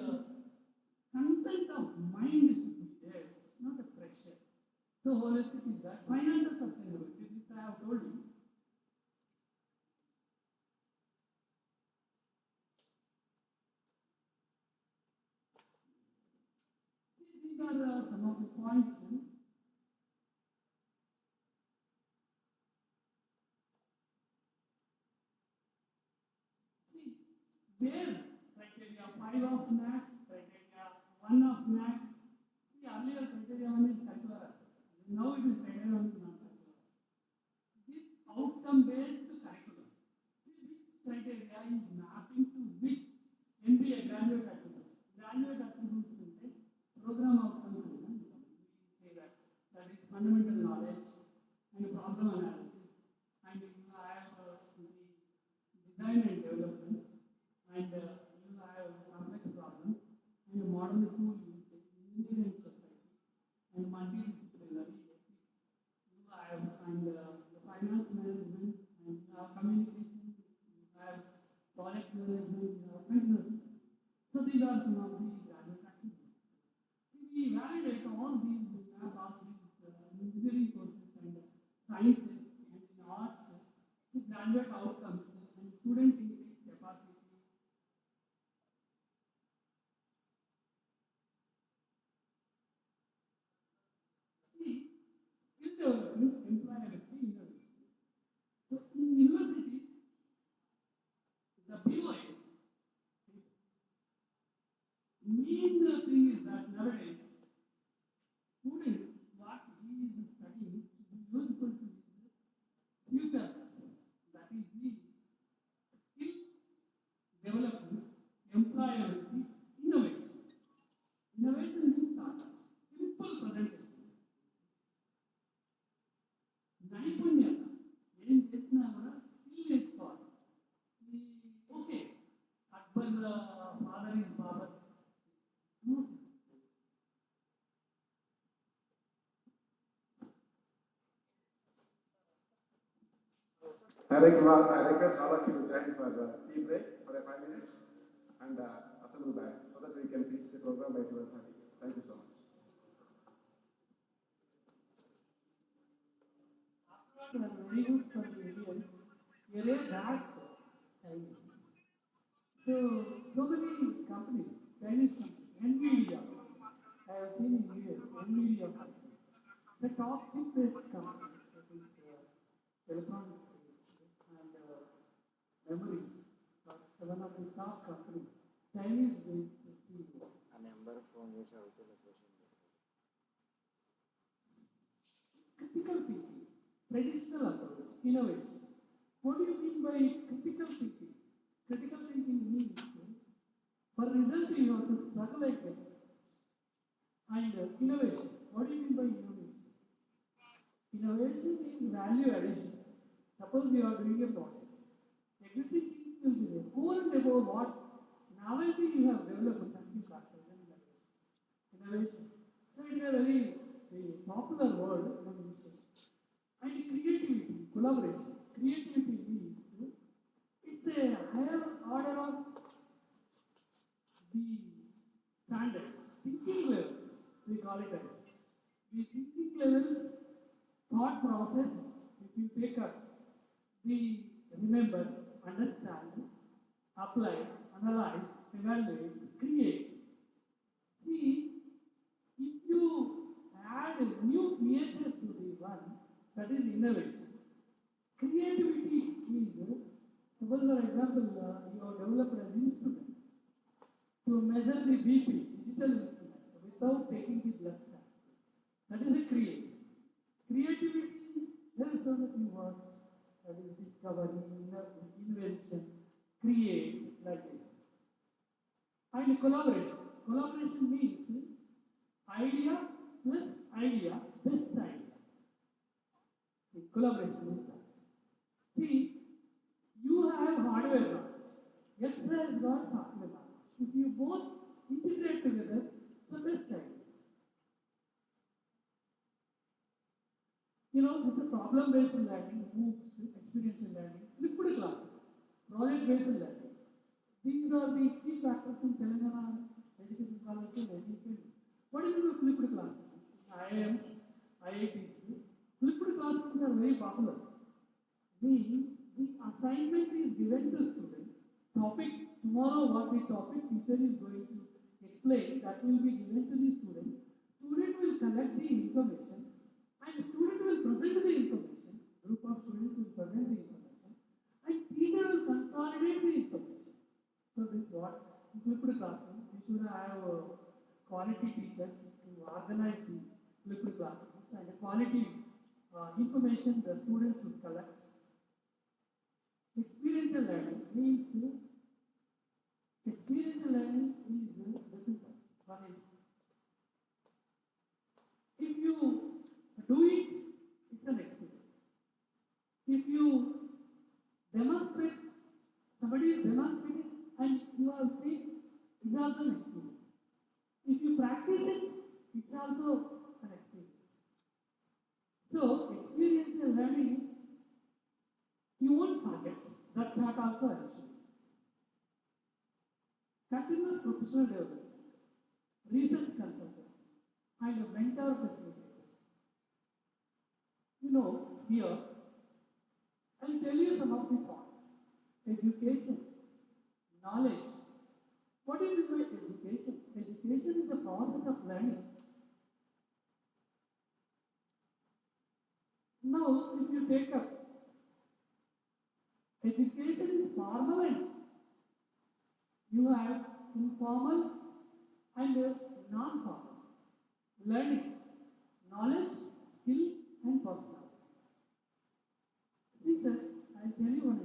consent of mind should be there. It's not a pressure. So holistic is that. Financial sustainability, this I have told you. See, these are some of the points. See, where criteria 5 of NAC, criteria 1 of NAC. See, earlier criteria 1 is curricular aspects. Now it is criteria 1 is not curricular aspects. This outcome-based curriculum. See, which criteria is mapping to which MBA graduate attributes. Graduate attributes is program outcomes. We say that is fundamental knowledge and problem analysis, and you have the design and development, and you have complex problems, and modern tool usage, engineering society, and multidisciplinary ethics. You have and the finance management, and you have communication, you have project management, you have business. So these are some of the graduate activities. We validate all these, we have all these engineering courses and sciences and in arts, to graduate outcomes and student intake capacity. See, skill development, employability, innovation. So in universities, the BOIs, main thing is that nowadays, student, what he is studying should be useful to his future. That is the skill development, employability, innovation. Innovation means startups. Simple presentation. నైపుణ్యత ఏం చేసినా కూడా skill నేర్చుకోవాలి. Okay, Akbar father is Babur. I request all of you to join for tea break for 5 minutes and assemble back so that we can finish the program by 12:30. Thank you so much. Very good for the audience. Area that Chinese. So many companies, Chinese companies, NVIDIA, I have seen in US, NVIDIA company. It's a top chip-based company. That is electronics and memories. It's one of the top companies. Chinese-based CEO. A number phone is also location. Critical thinking, traditional approach, innovation. What do you mean by critical thinking? Critical thinking means for result you have to struggle like that. And innovation. What do you mean by innovation? Innovation is value addition. Suppose you are doing a project. Existing things will be there. Over and above what novelty you have developed can be factored in innovation. So it is a very popular word innovation. And creativity, collaboration. Creativity means it's a higher order of the standards, thinking levels, we call it as. The thinking levels, thought process, if you take up the remember, understand, apply, analyze, evaluate, create. See, if you add a new creature to the one, that is innovation. Creativity is, suppose for example, you have developed an instrument to measure the BP, digital instrument, without taking the blood sample. That is a creativity. Creativity, there are so many words, that is discovery, invention, create, like this. And collaboration. Collaboration means idea plus idea, best idea. See, collaboration is that. See, you have hardware knowledge. X has got software knowledge. If you both integrate together, it's the best idea. You know, this is problem-based learning, MOOCs, experiential learning, liquid classroom, project-based learning. These are the key factors in Telangana education college learning. What do you do with liquid classrooms? IIMs, IITs. Liquid classrooms are very popular. Means the assignment is given to student. Topic, tomorrow what the topic teacher is going to explain, that will be given to the student. Student will collect the information and student will present the information. Group of students will present the information and teacher will consolidate the information. So this is what liquid classroom. We should have quality teachers to organize the liquid classrooms and quality information the students should collect. Experiential learning means experiential learning is different types. One is if you do it, it's an experience. If you demonstrate, somebody is demonstrating and you are saying, it's also an experience. If you practice it, it's also an experience. So, experiential learning, you won't forget. That chart also I will show you. Continuous professional development, research consultants, and mentor facilitators. You know, here, I will tell you some of the points. Education, knowledge. What do you mean by education? Education is the process of learning. Now, if you take up education is formal and you have informal and non-formal learning, knowledge, skill and personality. See sir, I will tell you one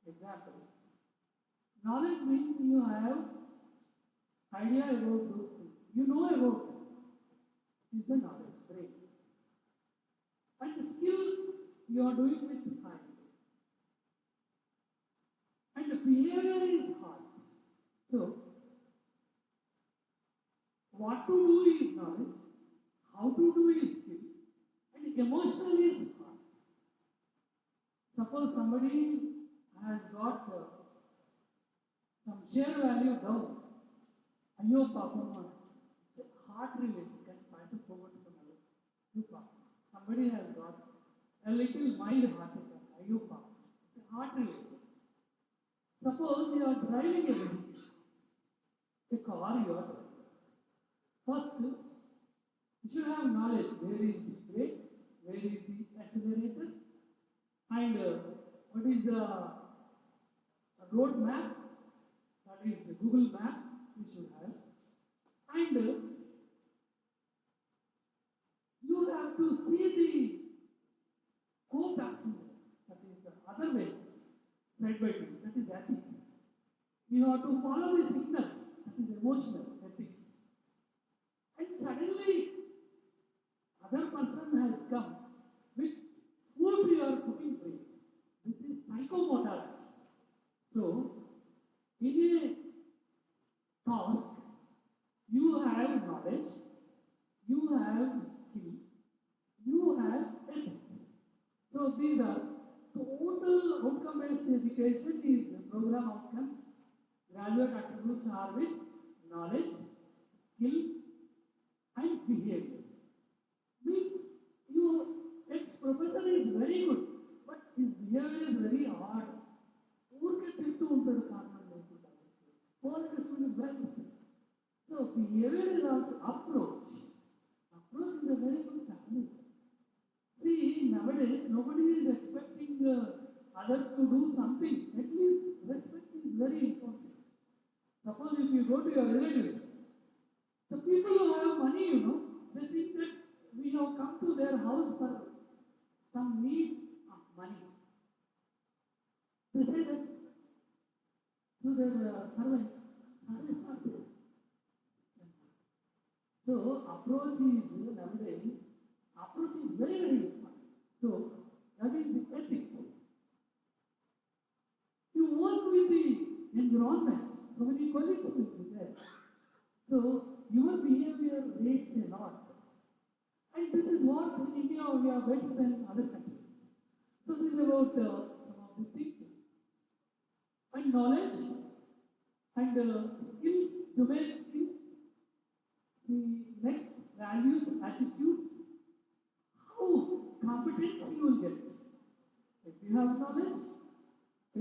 example. Knowledge means you have idea about those things. You know about them. Is the knowledge, brain. And the skill you are doing with the mind. And the behavior is heart. So, what to do is knowledge, how to do is skill, and emotional is heart. Suppose somebody has got some share value down. Ayyo Papa, it's heart related. Somebody has got a little mild heart attack. Ayyo Papa, it's heart related. Suppose you are driving a vehicle, a car you are driving. First, you should have knowledge where is the brake, where is the accelerator, and what is the road map, that is the Google map you should have. And you have to see the co-passengers, that is the other vehicles, side by side, that is ethics. You have to follow the signals, that is emotional ethics. suddenly other person has come with food you are putting free. This is psychomotor action. So, in a task, you have knowledge, you have skill, you have ethics. So these are total outcome-based education is program outcomes. Graduate attributes are with knowledge, skill, and behavior. Means your ex-professor is very good, but his behavior is very hard. ఊరికే తింటూ ఉంటాడు కారణం లేకుండా. Politician is very good. So behavior is also approach. Approach is a very good technique. See, nowadays nobody is expecting others to do something. At least respect is very important. Suppose if you go to your relatives, the people who have money, they think that we have come to their house for some need of money. They say that to their servant, service not there. So approach is nowadays, approach is very, very important. So that is the ethics. You work with the environment, so many colleagues will be there. So your behavior rates a lot. And this is what in India we are better than other countries. So this is about some of the things. And knowledge and skills, domain skills. The next, values, attitudes. How competence you will get. If you have knowledge,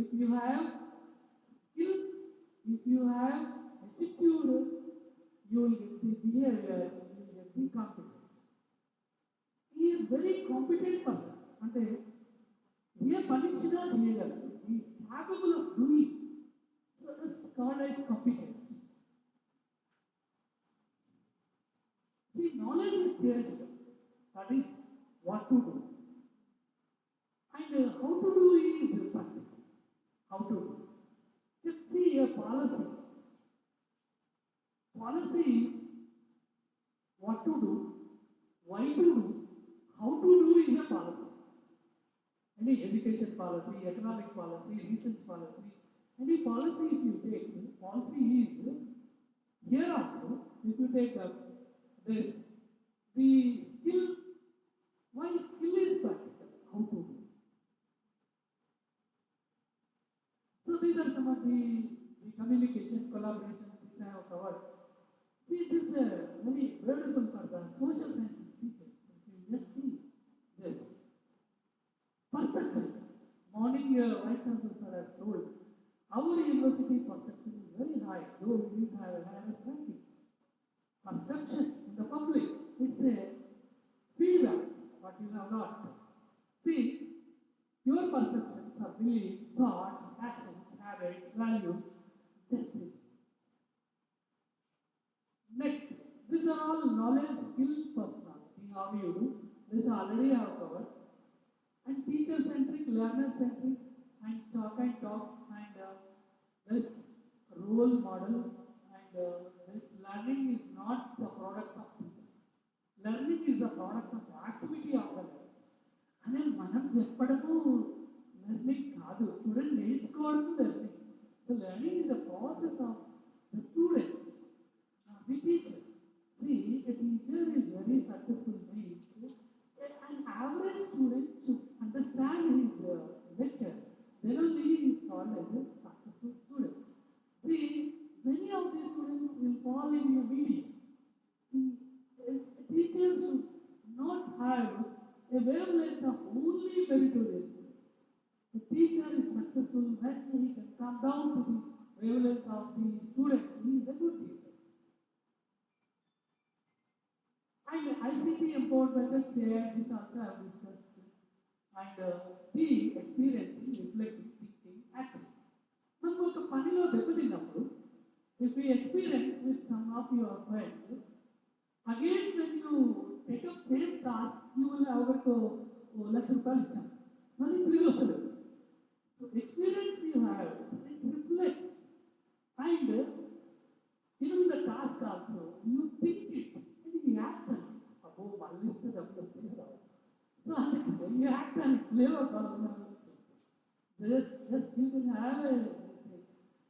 if you have skill, if you have attitude, you will get the behavior, you will get the competence. He is very competent person. అంటే ఏ పని ఇచ్చినా చేయగలరు. He is capable of doing. So this is called as competent. See, knowledge is theoretical. That is what to do. And how to do is practical. How to do. Let's see a policy. Policy is what to do, why to do, how to do is a policy. Any education policy, economic policy, research policy, any policy if you take, policy is here also, if you take up this, the skill, why skill is practical, how to do. So these are some of the communication, collaboration, things I have covered. See, this is very valuable for the social sciences teachers. If you just see this. Perception. Morning, Vice Chancellor sir has told, our university perception is very high, though we didn't have a higher ranking. Perception in the public, it's a feedback, what you have not. See, your perceptions are beliefs, thoughts, actions, habits, values, destiny. Next, these are all knowledge, skill, personality, how you do. This already I have covered. And teacher-centric, learner-centric, and talk, and this role model, and this learning is not the product of teaching. Learning is the product of the activity of the learners. And మనం చెప్పడము learning కాదు, student నేర్చుకోవడము learning. So learning is a process of the student. The teacher. See, a teacher is very successful means an average student should understand his lecture. Then only he is called as a successful student. See, many of these students will fall in the medium. See, a teacher should not have a wavelength of only meritorious students. The teacher is successful when he can come down to the wavelength of the student. He is a good teacher. And ICT empowered methods here, this also I have discussed. And the experience in reflecting, thinking, acting. మనకు ఒక పనిలో దెబ్బతిన్నప్పుడు, if we experience with some of your friends, again when you take up same task, you will have ఒక ₹1,00,000 ఇచ్చాను. మళ్ళీ తిరిగి వస్తలేదు. So experience you have, it reflects. And in the task also, you think it and you can have a,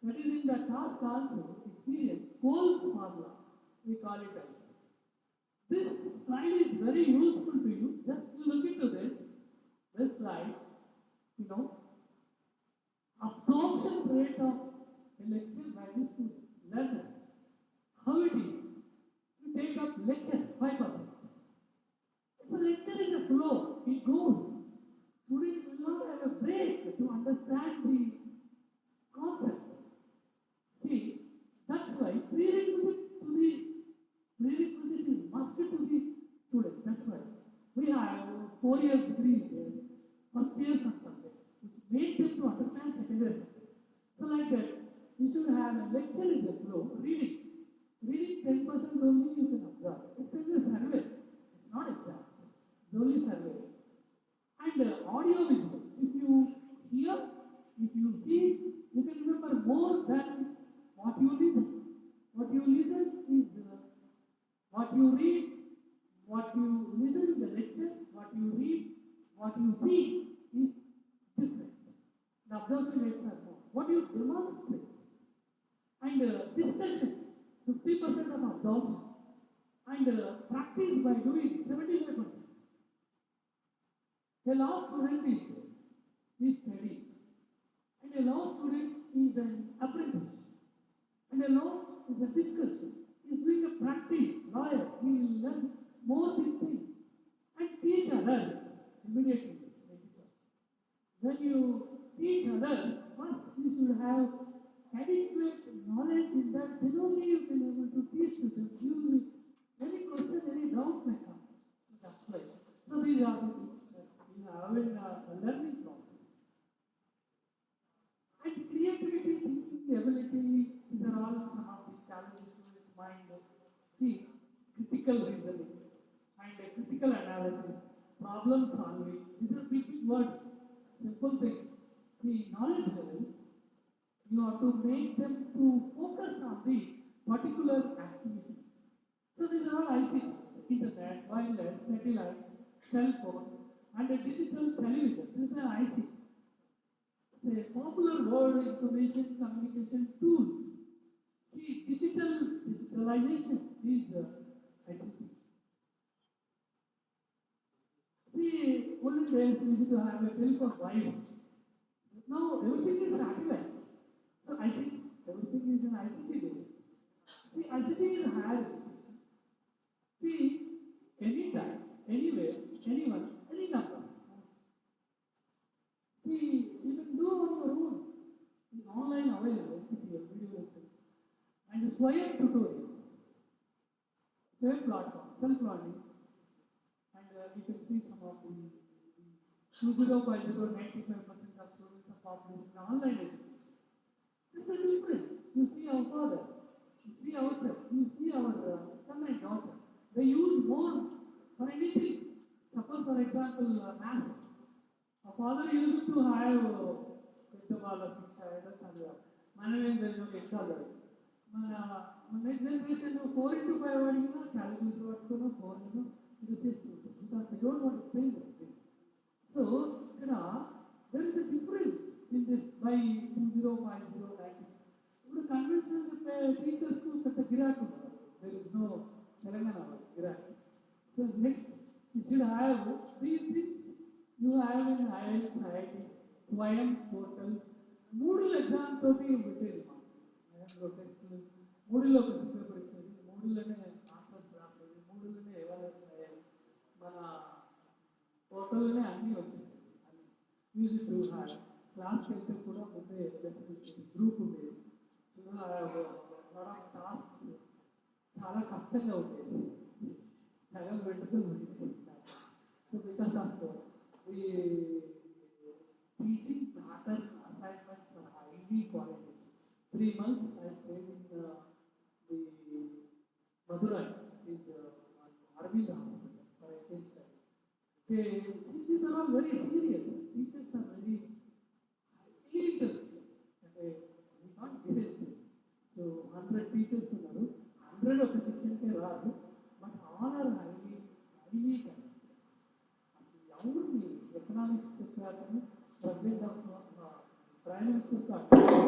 that is in the task also, experience, Cole's formula, we call it also. This slide is very useful to you. Just you look into this slide, you know, absorption rate of a lecture by the students, learners, how it is. You take up lecture, 5%. It's a lecture is a flow, it goes. Students will not have a break to understand the concept. See, that's why prerequisite is must to the student. That's why we have 4 years degrees there, first year some subjects, which make them to understand secondary subjects. So like that, you should have a lecture is a flow, reading. Reading 10% only you can observe. It's in the survey. It's not exam. It's only survey. And audio visual. If you hear, if you see, you can remember more than what you listen. What you listen is what you read, what you listen in the lecture, what you read, what you see is different. The observation rates are more. What you demonstrate. And discussion, 50% of absorption. And practice by doing 75%. A law student is studying. And a law student is an apprentice. And a law is a discussion. He is doing a practice, lawyer. He will learn more things and teach others immediately. When you teach others, first you should have adequate knowledge in that, then only you can be able to teach to them. You will, any question, any doubt may come. So that's why. So these are the things that we have in a learning process. And creativity, thinking ability, these are all some of the challenges to his mind. See, critical reasoning and critical analysis, problem solving, these are big words, simple things. See, knowledge levels, you have to make them to focus on the particular activity. So these are all ICT, internet, wireless, satellite, cell phone, and a digital television. These are ICT. Say popular word information communication tools. See, digitalization is ICT. See, olden days we used to have a telephone wires. Now everything is satellite. So ICT, everything is in ICT base. See, ICT is higher education. See, anytime, anywhere, anyone, any number. See, you can do on your own. It's online available, video lessons, and Swayam tutorials. Swayam platform, self-learning, and you can see some of the 2050, 95% of students are population online education. There's a difference. You see our father, you see ourselves, you see our son and daughter. They use more for anything. Suppose, for example, math. Our father used to have Peddavalla Shiksha, Manavendra Ekala. Next generation, 4 into 5 calculator, 4 into because they don't want to spend it. So, there is a difference in this by 2050. If conventional teachers there is no Telangana Girak. So next, you should have these things you have in IELTS, IITs, Swayam portal, Moodle exam toti detail. I have protested Moodle of the paper, Moodle and answers, Moodle and evaluation, Mana portal and Anni used to have class center put up with a group of it. I have a lot of tasks. చాలా కష్టంగా ఉండేది సగం పెట్టుకుని so because of the teaching pattern assignments are highly qualitative. 3 months I stayed in the Madurai, is Arvind Hospital for a case study. Okay, see, these are all very serious. Teachers are very highly intelligent. Okay, we can't erase them. So 100 teachers are 100 of the section but all are highly talented. Economics president of Prime Minister Kakatiya.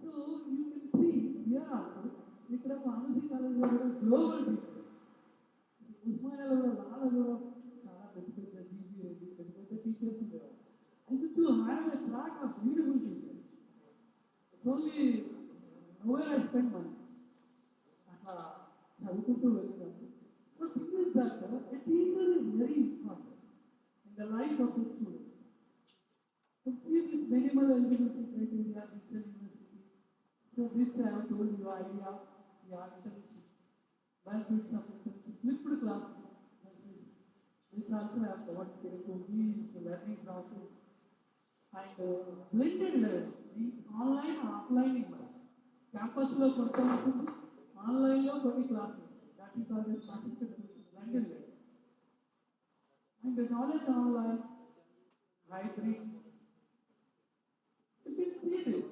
So you can see here also, ఇక్కడ pharmacy కాలేజ్లో కూడా global teachers ఉస్మానియాలో కూడా చాలా పెద్ద పెద్ద GB పెద్ద పెద్ద teachers ఉండేవారు. And to have a track of beautiful teachers, it's only nowhere I spend money. అట్లా చదువుకుంటూ వెళ్ళినాను. So thing is that a teacher is very important in the life of a student. So see this minimal eligibility criteria, digital university. So this I have told you idea, internship, benefits of internship, flipped classroom. This also I have covered pedagogy, the learning process, and blended learning means online and offline immersion. Campus lo konta untundi, online lo konni classes. That is always blended learning. And the knowledge online, hybrid. You can see this.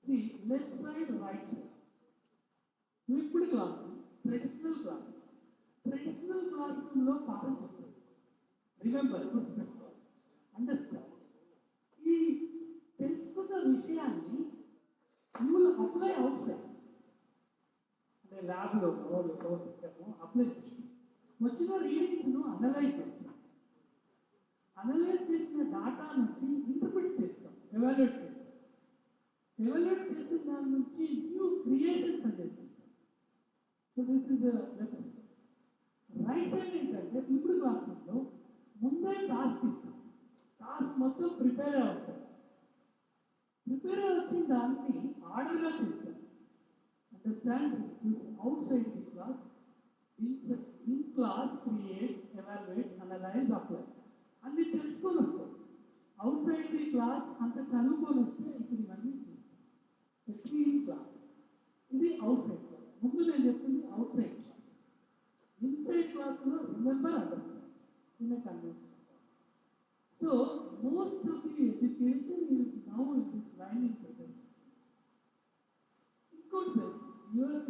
See, left side, right side. Flipped classroom, traditional classroom. Traditional classroom lo param cheptaru. Remember, understand. ఈ తెలుసుకున్న విషయాన్ని you will apply outside. అంటే ల్యాబ్లో apply చేస్తాం. వచ్చిన రీడింగ్స్ను analyse చేస్తాం. Analyse చేసిన data నుంచి ఇంటర్ప్రిట్ చేస్తాం, ఎవాల్యుయేట్ చేస్తాం. ఎవాల్యుయేట్ చేసిన దాని నుంచి న్యూ క్రియేషన్స్ సజెస్ట్ చేస్తాం. So this is left side. Right side ఏంటంటే ఇప్పుడు క్లాస్లో ముందే టాస్క్ ఇస్తాం. టాస్క్ మొత్తం ప్రిపేర్ అవుతాం. ప్రిపేర్ వచ్చిన దాన్ని ఆర్డర్గా చేస్తాం. Understand outside the class, in class create, evaluate, analyze, apply. అన్ని తెలుసుకొని వస్తాం. అవుట్సైడ్ ది క్లాస్ అంత చదువుకొని వస్తే ఇప్పుడు ఇవన్నీ చేస్తాం. తెలిసి ఇన్ క్లాస్ ఇది అవుట్సైడ్ క్లాస్. ముందు నేను చెప్పింది అవుట్సైడ్ క్లాస్. ఇన్సైడ్ క్లాస్లో remember understand in a convention. So most of the education is now in this learning pattern. Good place. US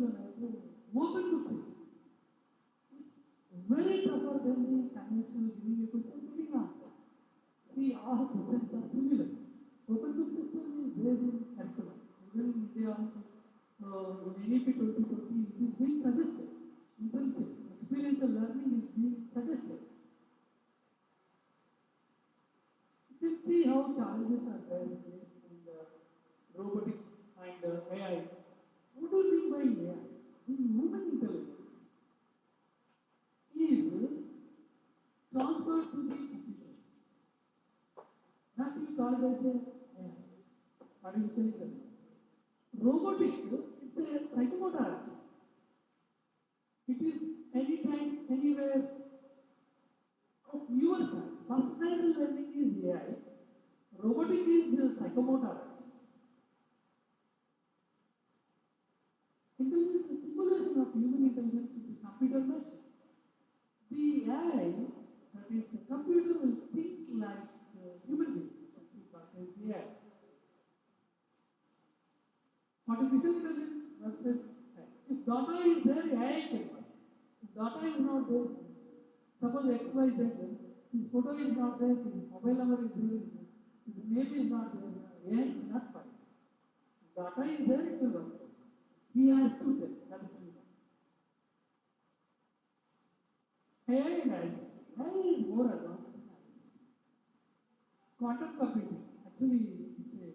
open book system. It's very tougher than the conventional giving a question, giving answer. See, all questions are similar. Open book system is there in curriculum. Even in India also, in NEP 2020, it is being suggested. Internships, experiential learning is being suggested. You can see how challenges are there in this and robotic and AI. What do you mean by AI? The human intelligence is transferred to the computer. That you call as AI, artificial intelligence. Robotic, it's a psychomotor action. It is anytime, anywhere of your choice. Personalized learning is AI. Robotic is the psychomotor action. Intelligence is simulation of human intelligence with the computer machine. The AI, that is the computer, will think like human beings. That is AI. Artificial intelligence versus AI. If data is there, AI can work. If data is not there, suppose XYZ, his photo is not there, his mobile number is there, his name is not there, AI cannot find. If data is there, it will work. He has to tell, that is human. AI and AI is more advanced than AI. Quantum computing, actually it's a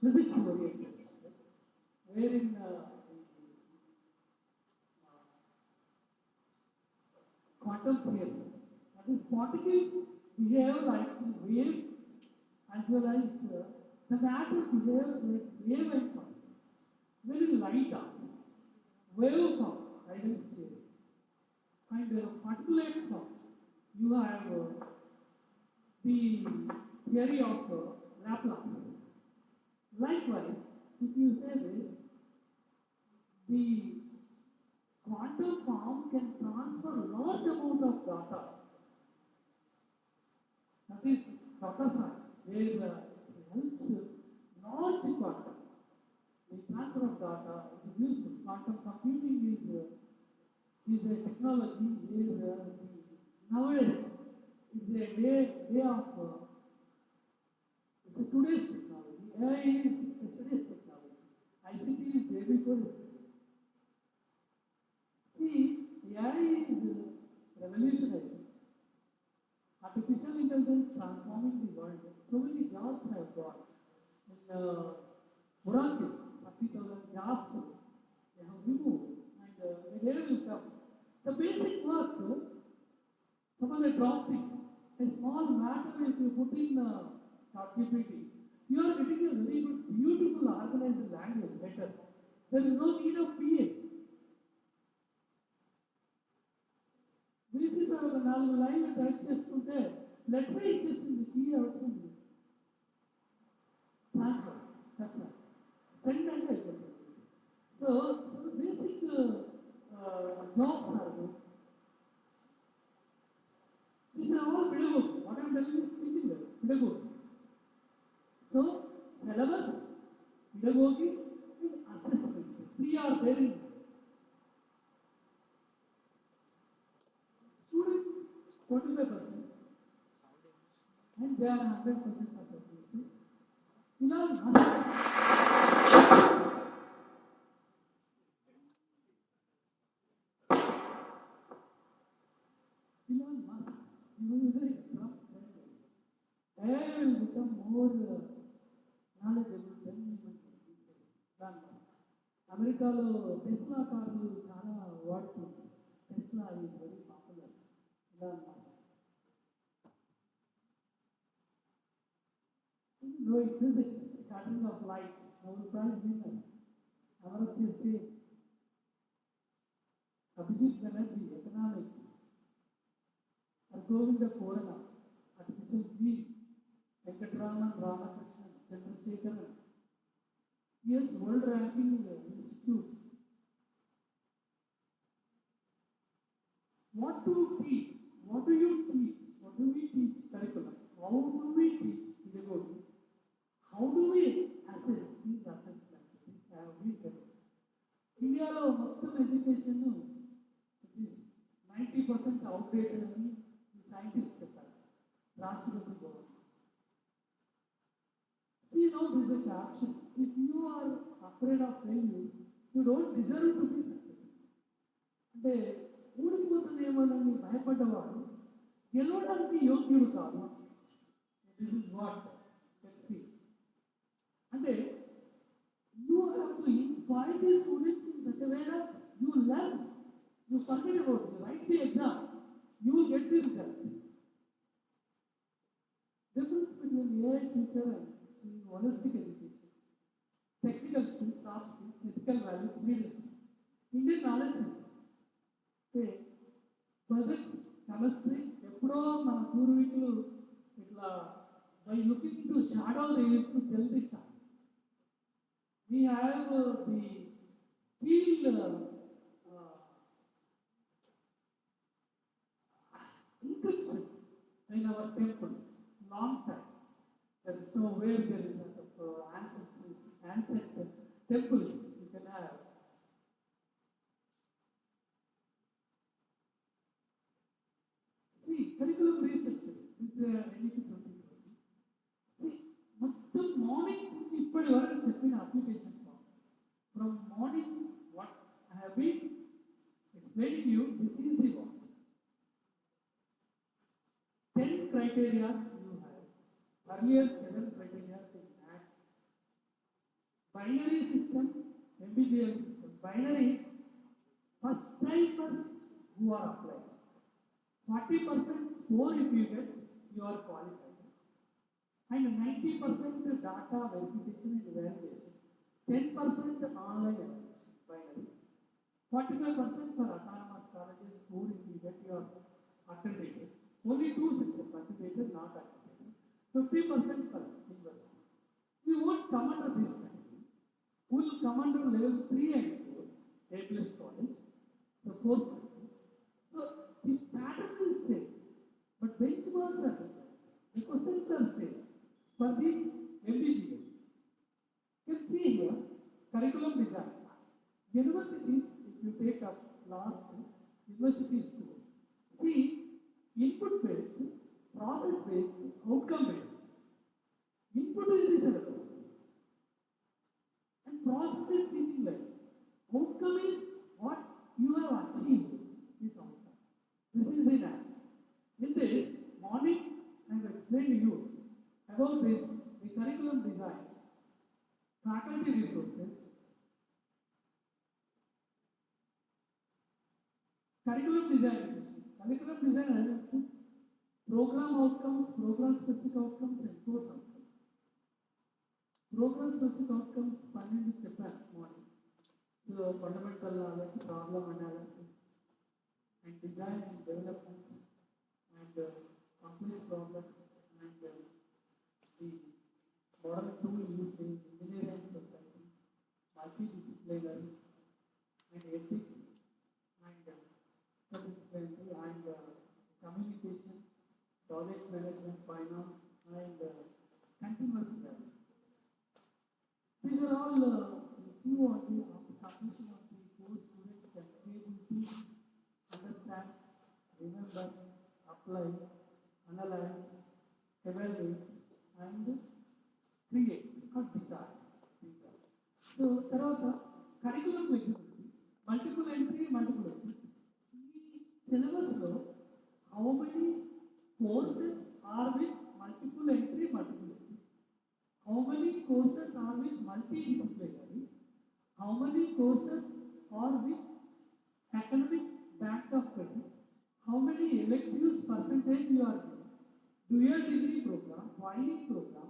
physics oriented subject, wherein quantum theory, that is particles behave like wave as well as the matter behaves like wave and particles. Very light also. Wave form, Heisenberg's theory. And particulate form, you have the theory of Laplace. Likewise, if you say this, the quantum form can transfer large amount of data. That is data science, where it helps large quantum. The transfer of data is useful. Quantum computing is a technology where nowadays it's a way of It's a today's technology. AI is yesterday's technology. ICT is day before yesterday. See, AI is revolutionizing. Artificial intelligence transforming the world. So many jobs have got. In Buraki, 30,000 jobs they have removed, and the day will come. The basic work, suppose a drafting, a small matter, if you put in ChatGPT, you are getting a very good, beautiful, organized language letter. There is no need of PA. This is our నాలుగు లైన్లు type చేసుకుంటే letter ఇచ్చేసింది PA అవుతుంది. Transfer. That's all. Send and అయిపోతుంది. So basic jobs are good. These are all pedagogy. What I am telling is teaching level, pedagogy. So syllabus, pedagogy, and assessment. Three are there in students 45%, and they are 100% of the students. Elon Musk. Elon Musk, he will be very Trump friendly. AI will become more knowledgeable than human than Musk. అమెరికాలో Tesla కార్లు చాలా వాడుతున్నారు. Tesla is very popular. Elon Musk. No, in physics, scattering of light, Nobel Prize winner, Amartya Sen, Abhijit Banerjee, economics, Govinda Purana, artificial gene, Venkatraman Ramakrishnan, Chandrasekharan. Yes, world ranking institutes. What to teach? What do you teach? What do we teach curriculum? How do we teach pedagogy? How do we assess these assessments? These have been done. Indiaలో మొత్తం education it is 90% outdated అని ఈ scientist చెప్పారు. రాష్ట్రపతి government. See, now this is a caption. If you are afraid of failure, you don't deserve to be successful. అంటే ఊడిపోతుందేమోనని భయపడ్డవాడు గెలవడానికి యోగ్యుడు కాదు. This is what let's see. అంటే you have to inspire the students in such a way that you learn, you forget about it, you write the exam, you will get the result. Difference between AI teacher and holistic education, technical skills, soft skills, ethical values, leadership. Indian knowledge system. Physics, chemistry, ఎప్పుడో మన పూర్వీకులు ఇట్లా by looking into shadow they used to tell the time. We have the steel inscriptions in our temples, long time. There is no way there is a ancient temples you can have. See, curriculum research, this is NEP 2020. See, మొత్తం morning నుంచి ఇప్పటి వరకు చెప్పిన application form. From morning, what I have been explaining you, this is the one. 10 criteria you have. Earlier 7 criteria in that. Binary system, MBGL system. Binary, first timers who are applied. 40% score if you get, you are qualified. And 90% data verification and evaluation. 10% online evaluation, binary. 45% for autonomous colleges, score if you get, you are accredited. Only 2 systems, accredited, not accredited. 50% for universities. We won't come under this category. We will come under level 3 and 4, A+ college, the 4th system. So the pattern is same, but benchmarks are different. The questions are same for the MBGA. You can see here, curriculum design. Universities, if you take up last university school, see, input based, process based, outcome based. Input is the syllabus. And process is teaching learning. Outcome is what you have achieved. This outcome. This is the lab. In this morning, I have explained to you about this, the curriculum design, faculty resources, curriculum design. Curriculum design has program outcomes, program specific outcomes, and course outcomes. Program specific outcomes, Panel Japan morning. So fundamental knowledge, problem analysis, and design and development, and complex problems, and the modern tool used in engineering and society, multidisciplinary, and ethics, and interdisciplinary, and communication, project management, finance, and continuous learning. These are all few on the completion of the course students can be able to understand, remember, apply, analyze, evaluate, and create, not decide. So, తర్వాత curriculum flexibility, multiple entry, multiple exit. ఈ syllabus లో how many courses are with multiple entry, multiple exit? How many courses are with multidisciplinary? How many courses are with academic bank of credits? How many electives percentage you are giving? Dual degree program, training program,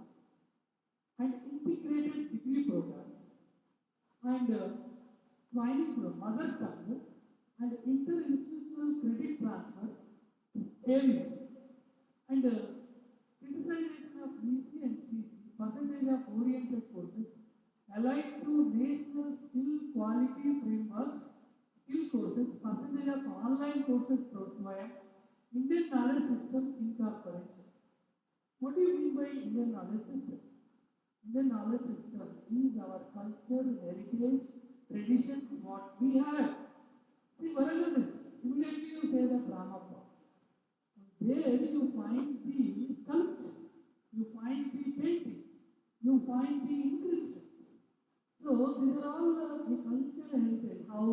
and integrated degree programs, and training program, mother tongue, and inter-institutional credit transfer, AVC, and criticization of BC and CC, percentage of oriented courses, allied to national skill quality frameworks, skill courses, percentage of online courses program, Indian knowledge system incorporation. What do you mean by Indian knowledge system? Indian knowledge system is our culture, heritage, traditions, what we have. See, whatever this, immediately you say that Ramappa. There you find the sculpture, you find the paintings, you find the inscriptions. So these are all the culture heritage, how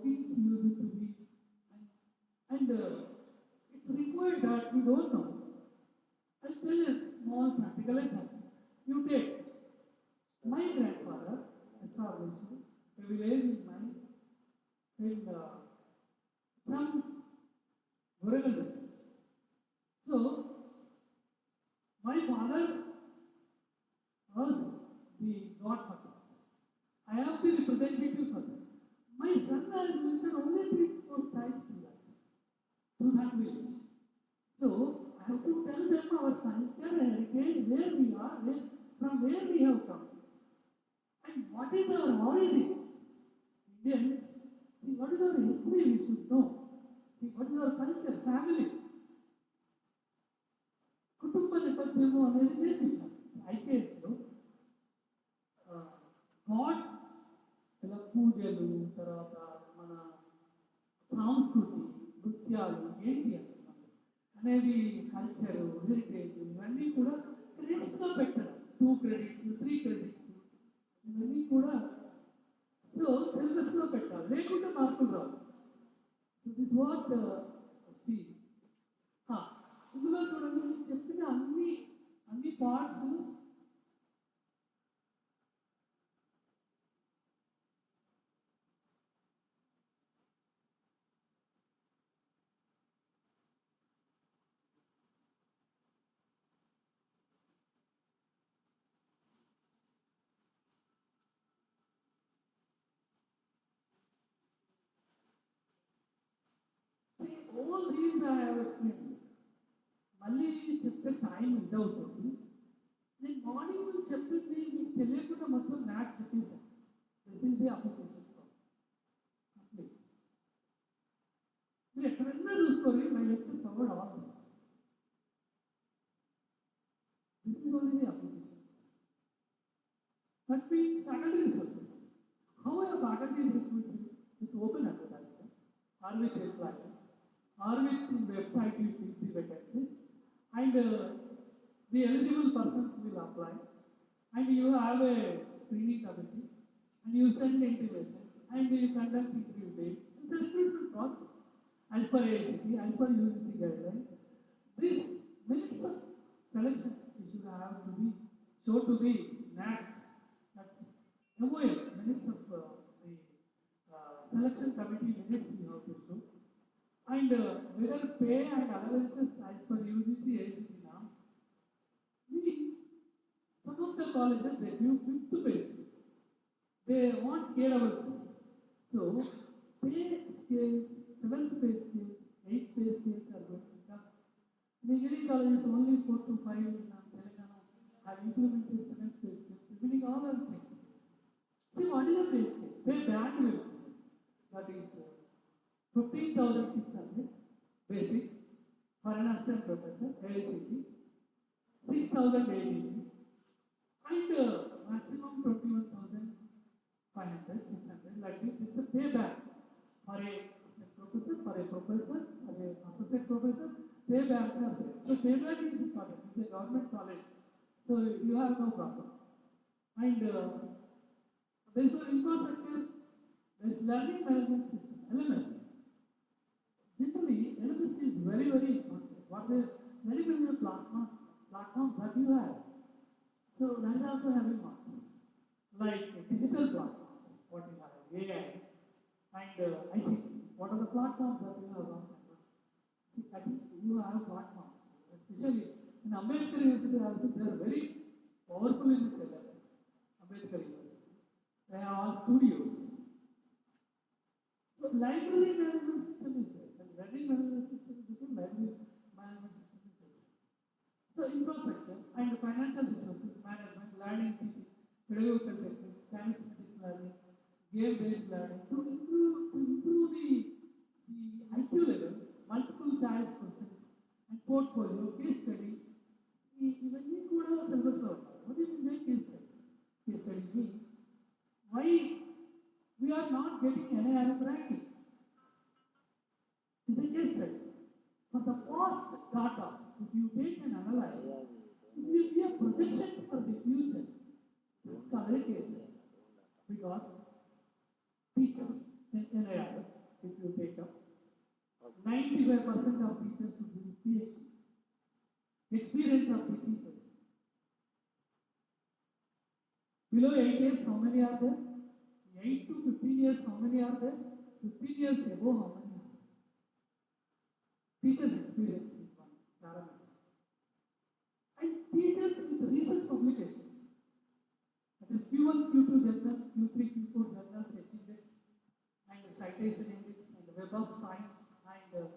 kings used to be, and it's required that we don't know. I'll tell you a small practical example. You take my grandfather established a village in some rural district. So my father was the godfather. I have the representative for that. My son has mentioned only 3-4 times to that village. So I have to tell them our culture, heritage, where we are, from where we have come, and what is our origin. Indians, see what is our history we should know. See what is our culture, family. కుటుంబ నేపథ్యము అనేది నేర్పించాలి ఐకేఎస్లో God ఇలా పూజలు తర్వాత మన సంస్కృతి నృత్యాలు ఏంటి అనేది కల్చరు హెరిటేజ్ ఇవన్నీ కూడా క్రెడిట్స్లో పెట్టడం 2 credits 3 credits ఇవన్నీ కూడా సో సిలబస్లో పెట్టాలి లేకుంటే మార్కులు రావు. సో దిస్ వాట్ ఇందులో చూడండి నేను చెప్పిన అన్ని parts all these I have explained. మళ్ళీ చెప్తే టైం ఎంత అవుతుంది. నేను మార్నింగ్ నుంచి చెప్పింది మీకు తెలియకుండా మొత్తం మ్యాథ్స్ చెప్పేసాను. This is the application complete. మీరు ఎక్కడన్నా చూసుకోవాలి my lecture covered all this is only the application. That means faculty resources. How are faculty recruitment with open advertisement or with replacement or with the website you see the vacancies, and the eligible persons will will apply, and you have a screening committee, and you send intimations, and you conduct interview dates. It's a recruitment process. As per AICT, as per UGC guidelines, this minutes of selection you should have to be show to the NAC. That's MOM, minutes of the selection committee minutes you have to show. And whether pay and allowances as per UGC AICT norms means some of the colleges they give 5th pay scale. They won't care about this. So pay scales, 7th pay scales, 8th pay scales are going to come. In engineering colleges only 4 to 5 in Telangana have implemented 7th pay scales. Remaining all are 6th pay scales. See what is the pay scale? Pay band will that is 15,600 basic for an assistant professor, AICT, 6,000 AGP, and maximum 21,500, 600, like this. It's a payback for a professor, for a associate professor. Paybacks are there. So payback is important. It's a government college, so you have no problem. And there is an infrastructure. There is learning management system, LMS. Generally, LMS is very, very important. What the very many platforms that you have. So that is also having marks. Like digital platforms, what you have, AI, and ICT. What are the platforms that you have on campus? I think you have platforms, especially in Ambedkar University also, they are very powerful in this area. Ambedkar University. They have all studios. So library management system is there. And learning management system is different, library management system is different. So infrastructure and financial resources management, learning, teaching, pedagogical techniques, charismatic learning, game-based learning to improve the IQ levels, multiple choice questions, and portfolio, case study. Even we could have a syllabus of what do you mean by case study? Case study means why we are not getting NIRF ranking. It's a case study. For the past data, if you take and analyze, it will be a projection for the future. It's called a case study. Because teachers in NIRF, if you take up, 95% of teachers will be PhD. Experience of the teachers. Below 8 years, how many are there? 8 to 15 years, how many are there? 15 years above, how many are there? Teachers' experience is one parameter. And teachers with recent publications. That is Q1, Q2 journals, Q3, Q4 journals, H-index, and citation index, and Web of Science, and the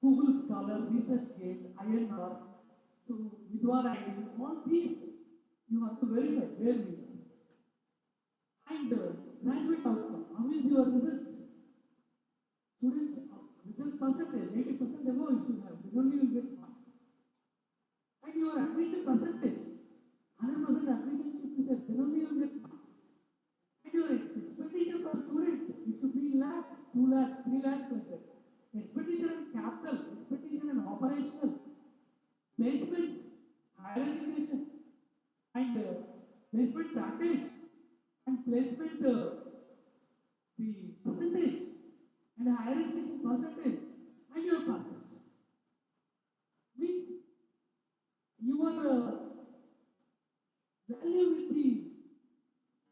Google Scholar, ResearchGate, INR, so Vidwan ID, all these you have to verify where we are. And graduate outcome, how is your result? Students, result percentage, 80% above you should have, then only you will get marks. And your admission percentage, 100% admission should be there, then only you will get marks. And your expenditure per student, it should be in lakhs, 2 lakhs, 3 lakhs like that. Expenditure in capital, expenditure in operational, placements, higher education, and placement package, and placement the percentage, and higher education percentage, and your percentage. Means your value with the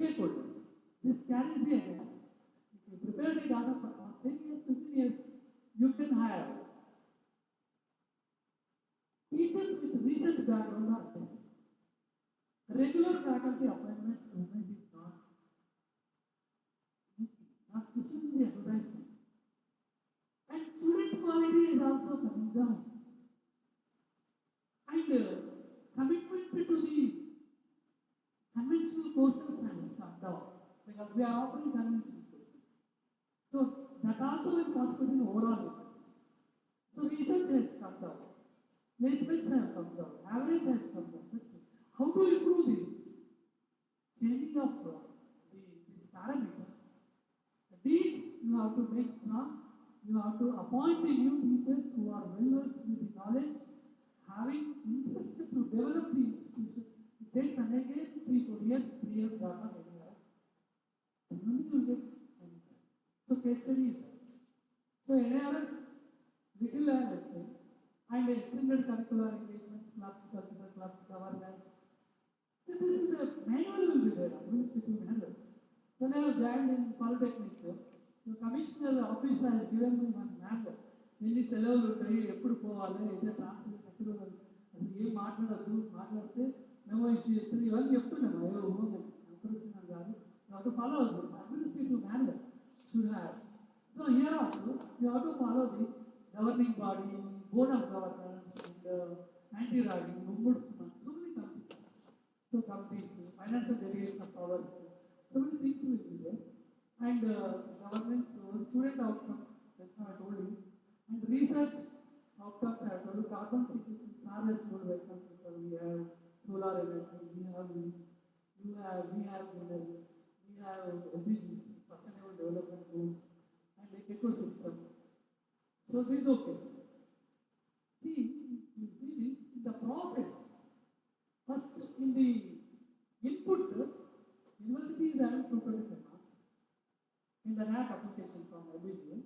stakeholders. This carries the agenda. If you prepare the data for 10 years, 15 years, you can hire teachers with research background are there. Regular faculty appointments movement is not pushing the advertisements. And student quality is also coming down. And commitment to the conventional courses has come down because we are offering conventional courses. So that also will contribute in overall university. So research has come down. Placements have come down. Average has come down. How to improve this? Changing of these parameters. The deeds you have to make strong. You have to appoint the new teachers who are well versed with the knowledge having interest to develop the institution, it takes an again 3 4 years, 3 years got not anywhere. And only you get anywhere. So case study is that. So another little I have explained, and extended curricular engagements, clubs, cultural clubs, governance. So this is a manual will be there, administrative manual. When I have joined in Polytechnic, the commissioner office has given me one manual. ఎన్ని సెలవులు ఉంటాయి, ఎప్పుడు పోవాలి, ఇదే translate ఎక్కడ అసలు ఏం మాట్లాడద్దు, మాట్లాడితే మేము ఇష్యూ చేస్తుంది, ఇవన్నీ చెప్తున్నాము. అయ్యో ఎక్కడ వచ్చినాను కాదు, to follow administrative manual should have. So here also you have to follow the governing body, board of governors, and anti ragging, ombudsman, so many committees. So committees, financial delegation of powers, so many things will be there. And governance, student outcomes, that's what I told you. And research outcomes, I told you, carbon sequestration, SARS mode vectors, so we have solar energy, we have wind, we have mineral, we have SDGs, sustainable development goals, and like ecosystem. So this is okay. See, you see this in the process. First, in the input, university is having 225 marks in the NAT application from LBGA.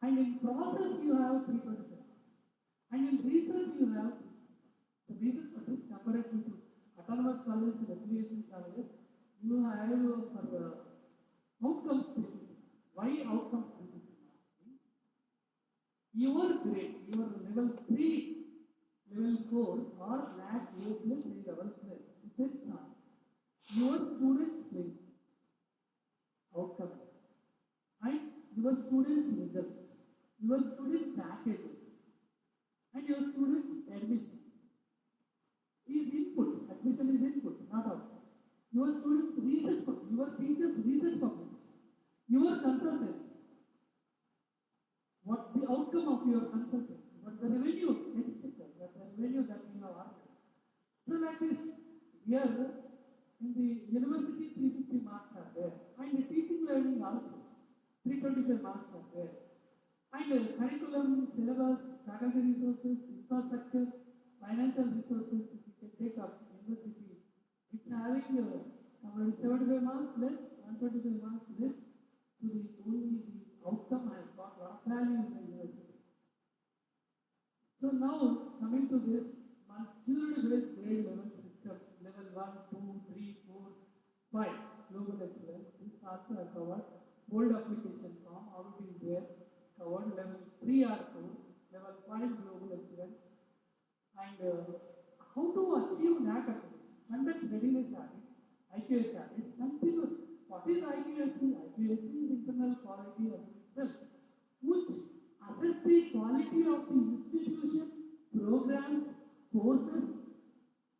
And in process, you have 325 marks. And in research, you have the reason for this comparative to autonomous colleges and affiliation colleges, you have for the outcomes 350 marks. Why outcomes 350 marks? Means your grade, your level 3, level 4, or NAT A plus A level plus depends on your students' placement, outcomes, and your students' results, your students' packages, and your students' admissions. Is input, admission is input, not output. Your students' research, your teachers' research publications, your consultants, what the outcome of your consultants, what the revenue, exchequer, what the revenue that you have earned. So like this, here in the university 350 marks are there, and the teaching learning also 325 marks are there. And curriculum, syllabus, faculty resources, infrastructure, financial resources, you can take up university. It's having 75 marks less, 125 marks less, to the only the outcome has got a lot of value in the university. So now coming to this maturity-based grade level system, level 1, 2, 3, 4, 5, global excellence. This also I covered. Bold application form, how it is there, covered. Level 3 or 4, level 5 global excellence. And how to achieve NAT accreditation. Conduct readiness audits, IQS audits, continuous. What is IQSC? IQSC is internal quality of itself, which assess the quality of the institution, programs, courses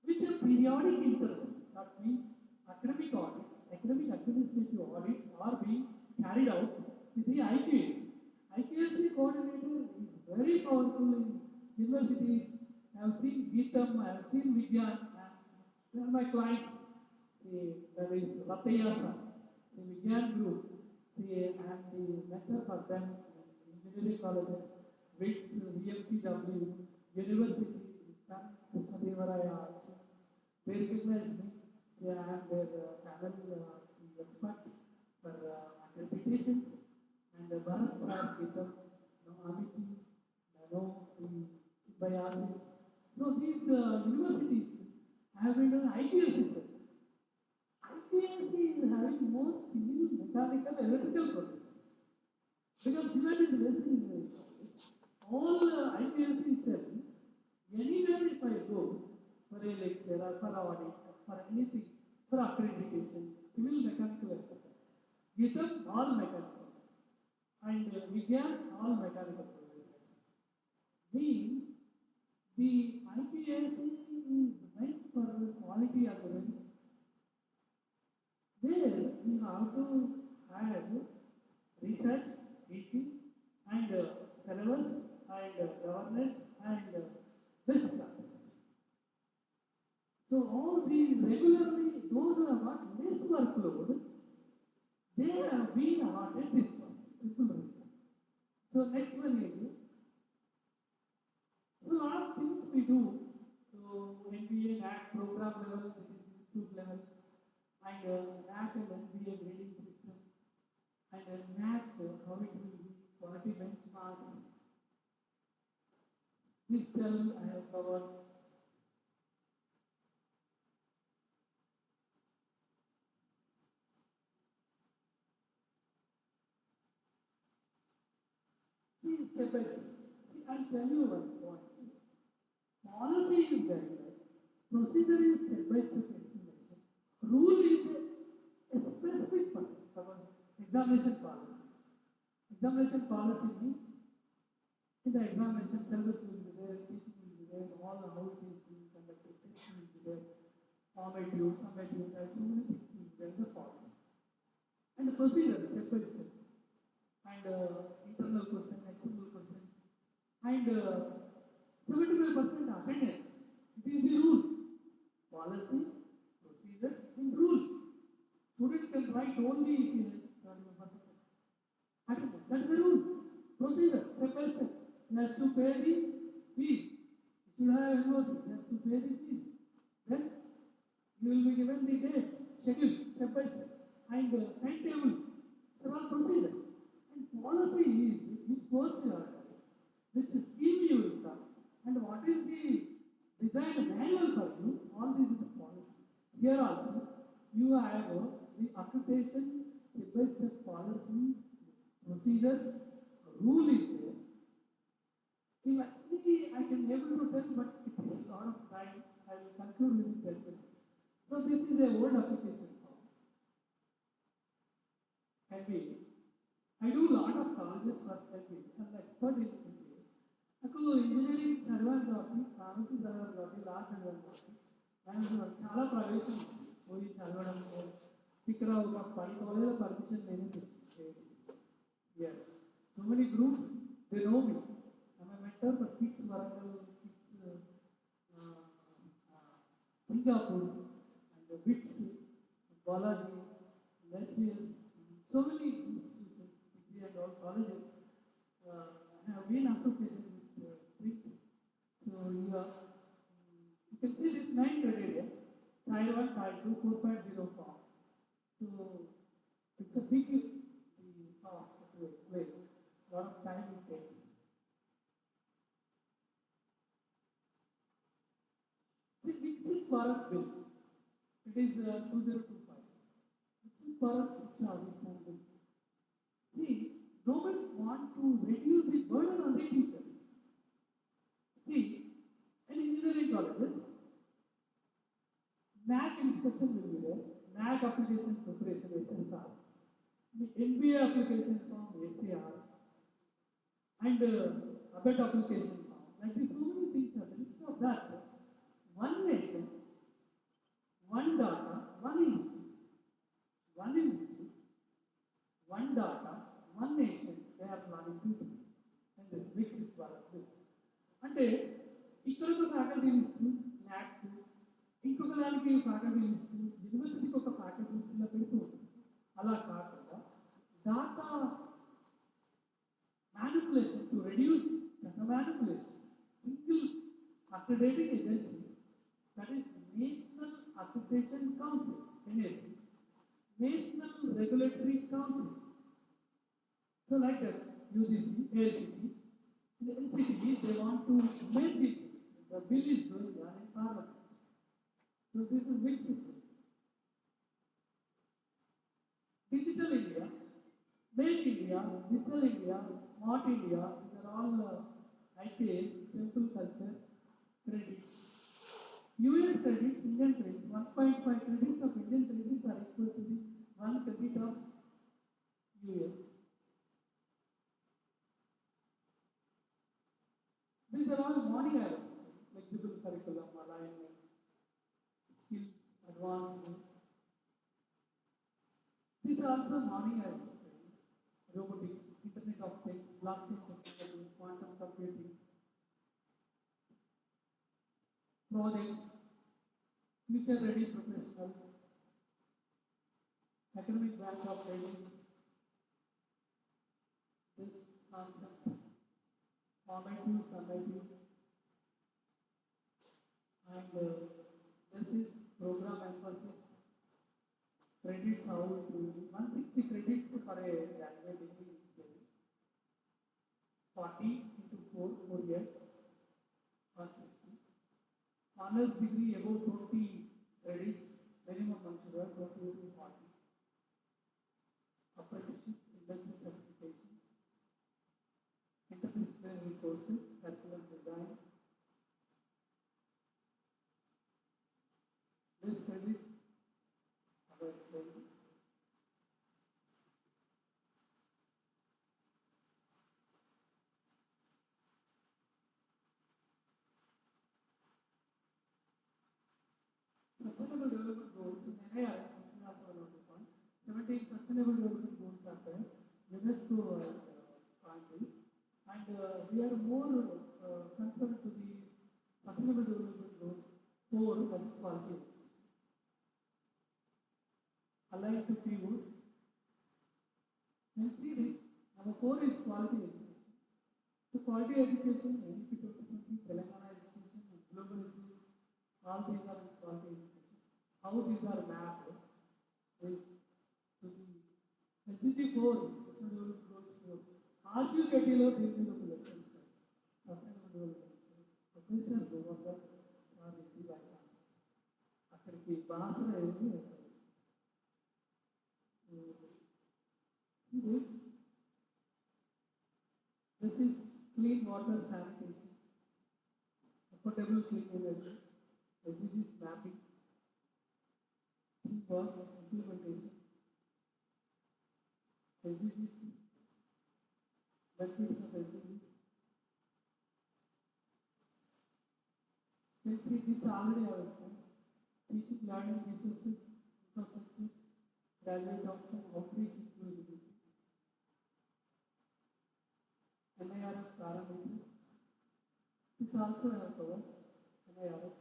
with a periodic interval. That means academic audits, academic administrative audits are being carried out with the IQSC. IQSC coordinator is very powerful in universities. I have seen Geetam, I have seen Vigyan, and they are my clients. See, that is Ratayasa, the Vigyan group, see, and the mentor for them, engineering colleges, WITS, VMTW, university, San Krishnadevaraya also. They recognize me, I am their panel expert for accreditations, and Bharat Sir, Geetam, Amity, Bayasis. So these universities have been done IQSC. IQSC is having more civil, mechanical, electrical processes. Because civil is less in all IQSC itself. Anywhere if I go for a lecture or for audit, for anything, for accreditation, civil, mechanical, electrical. Geetam, all mechanical. And Vigyan, all mechanical processes. Means the IPSC is meant for quality assurance. There you have to have research, teaching, and syllabus, and governance, and best practices. So all these regularly, those who have got less workload, they have been awarded this one. Simple reason. So next one is, so a lot of things we do, so MBA, NAC program level, that is institute level, and NAC and MBA grading system, and NAC, how it will be, quality benchmarks. Digital, I have covered. See, step by step. See, I'll tell you one point. Policy is guideline. Procedure is step by step explanation. Rule is a specific person. Examination policy. Examination policy means in the examination syllabus will be there, teaching will be there, all how it is being conducted, testing will be there, formative, summative, so many things will be there in the policy. And the procedure step by step. And internal question, external question, and 75% attendance. It is the rule. Policy, procedure, and rule. Student can write only if he has 75% attendance. That is the rule. Procedure, step by step. He has to pay the fees. He should have university. He has to pay the fees. Then you will be given the dates, schedule, step by step, and timetable. It's all procedure. Policy is which course you are doing, which scheme you will come, and what is the designed manual for you, all this is the policy. Here also, you have the accreditation, step-by-step policy, procedure, rule is there. Maybe I can able to tell, but it takes a lot of time. I will conclude within 10 minutes. So this is a old application form. MBA. I do a lot of colleges for MBA. I'm an expert in MBA. నాకు engineering చదివాను కాబట్టి pharmacy చదివాను కాబట్టి లా చదివాను కాబట్టి నాకు చాలా ప్రవేశం పోయి చదవడం ఇక్కడ ఒక 10 కాలేజీల పర్మిషన్ నేను so many groups they know me I'm a mentor for kids Warangal kids Singapore and bits Balaji lesbians so many institutions and all colleges have been associated with things. So you can see this 9 criteria, Tier 1, Tier 2, 4.0 form. So it's a big task to explain, a lot of time it takes. See, Viksit Bharat Bill, it is 2025. Viksit Bharat Shiksha Abhistan Bill. See, government want to reduce the burden on the teachers. See, in engineering colleges, NAC inspection will be there, NAC application preparation, SSR, the NBA application form, ACR, and ABET application form. Like this, so many things are there. Instead of that, one nation, one data, one institute, one data, one nation, they are planning to do. And this makes it possible. అంటే ఇక్కడ ఒక faculty list lakh ఇంకొక దానికి faculty list యూనివర్సిటీకి ఒక faculty లిస్టులో పెడుతూ ఉంటుంది. అలా కాకుండా data manipulation to reduce data manipulation, single accrediting agency, that is National Accreditation Council, NAC, National Regulatory Council. So like that, UGC, AICT, the NCT, they want to merge it. The bill is going on in Parliament. So this is big system. Digital India, Make India, Digital India, Smart India, these are all IPAs, simple culture, credits. US credits, Indian credits, 1.5 credits of Indian credits are equal to the 1 credit of US. These are all morning hours, flexible curriculum, alignment, skills, advancement. These are also morning hours, robotics, Internet of Things, blockchain technology, quantum computing, projects, future ready professionals, academic branch of ratings, this concept, formative, summative, And this is program emphasis credits how to 160 credits for a graduate degree is there. 40 into 4 years, 160. Honors degree above 20 credits, minimum one should have 20 to 40. Apprenticeship, industry certifications, interdisciplinary courses, curriculum design. These credits are explained. Sustainable development goals in NIR, also allowed to fund. 17 sustainable development goals are there, UNESCO countries, and we are more concerned to the sustainable development goal 4, that is quality education. Aligned to POs, you see this, number 4 is quality education. So quality education, NEP 2020, Telangana education, global issues, all these are quality education. How these are mapped is to the SDG 4, Sustainable Development Goals 4. RQKT-లో దీని మీద ఒక lecture ఇచ్చారు. Sustainable development professor Govardhan sir ఇది అక్కడికి బాసర వెళ్ళి this is clean water sanitation, affordable clean energy, SDGs mapping, teamwork, implementation, SDGs, benefits of SDGs. Let's see, this already I have explained. Teaching, learning, resources, infrastructure, graduate outcome, outreach, inclusivity. NIRF parameters. This also I have covered. NIRF.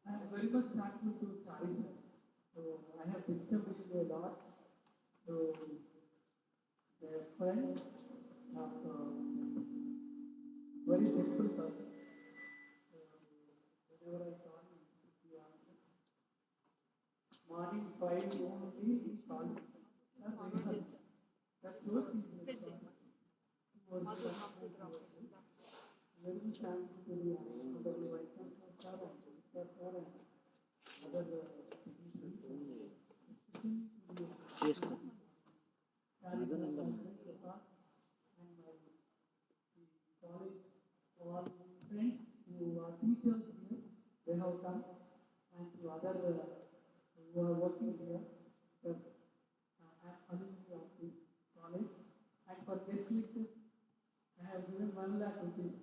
I am very much thankful to Chari sir. So I have disturbed him a lot. So the friend of very simple person. Whenever I call him, he answers. Morning 5 only he called me. Sir, very much. That shows his responsibility. Very much thankful to the honorable Vice Chancellor sir and Minister sir and other technicians, especially to the and my college, all friends who are teachers here, they have come, and to other who are working here, because I am alumni of this college, and for guest lectures, I have given 1 lakh rupees,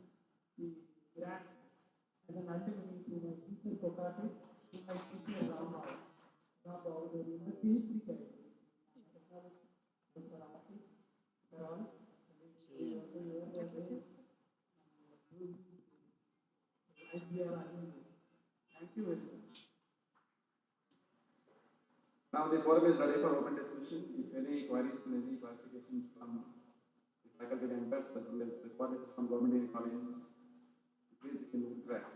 the grant, as an alumni to my teacher Kakatiya, to my teacher Rambhav, in the PhD category. Thank you very much. Now the forum is ready for open discussion. If any queries and any clarifications from the faculty members as well as the coordinators from government colleges, please you can interact.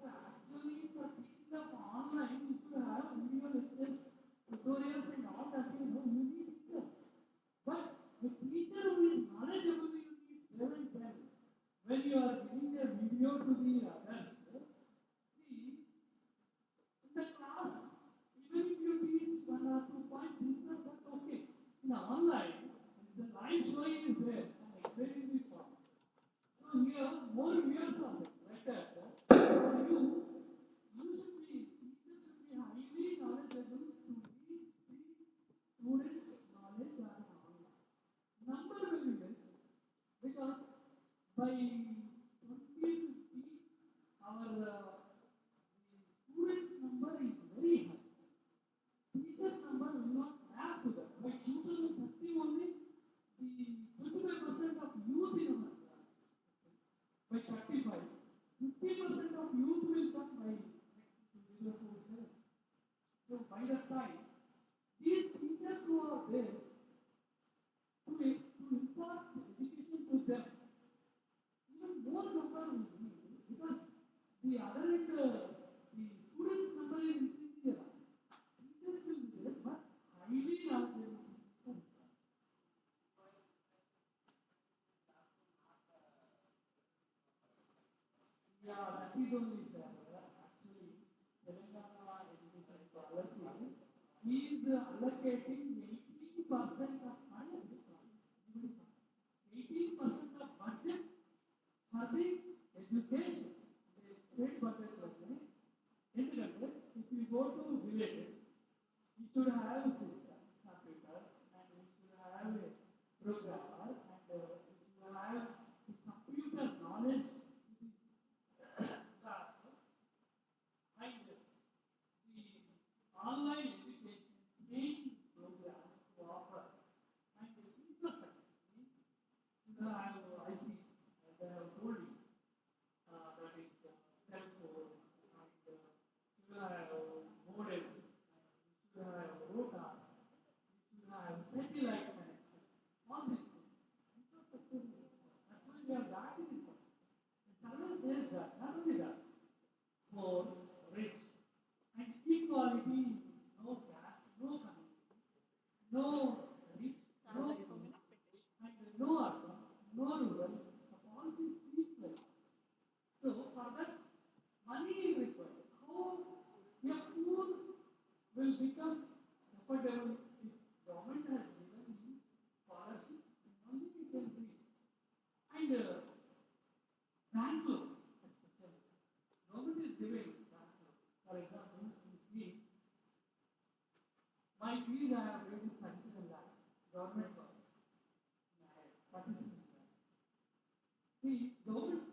Actually, for teaching of online, you should have video lectures, tutorials, and all that. You need teacher. But the teacher who is knowledgeable, you need 7 and 10. When you are giving a video to the others, see, in the class, even if you teach 1 or 2 points, that's okay. In online, the live showing is there and explaining the point. So here, more viewers are there, like that. Teachers should be highly knowledgeable to reach the students' knowledge on online. Number will be less because by 2050 our the students' number The other end, the students' number is increasing a lot. Teachers will be there, but highly larger. Yeah, that is only sir. Actually, Telangana education policy is allocating 18% of money, 18% of budget for the education. The state budget like ఎందుకంటే if you go to villages, you should have systems, computers, and you should have a programmer, and you should have the computer knowledge staff, and the online education training programs to offer, and the infrastructure means you have IC, as I have told you, that is cell phones, and you have modems, you have rotors, you have satellite connection, all these things. Infrastructure is important. That's why we are lacking infrastructure. The survey says that, not only that, poor, rich, and equality, no caste, no community, no rich, no poor, and no urban, no rural. The policy speaks like that. So for that, money is required. How a poor will become affordable if government has given him scholarship, only he can read. And bank loans, especially. Government is giving bank loans. For example, you see, my fees I have paid is 37 lakhs, government loans. My participant lakhs. See, government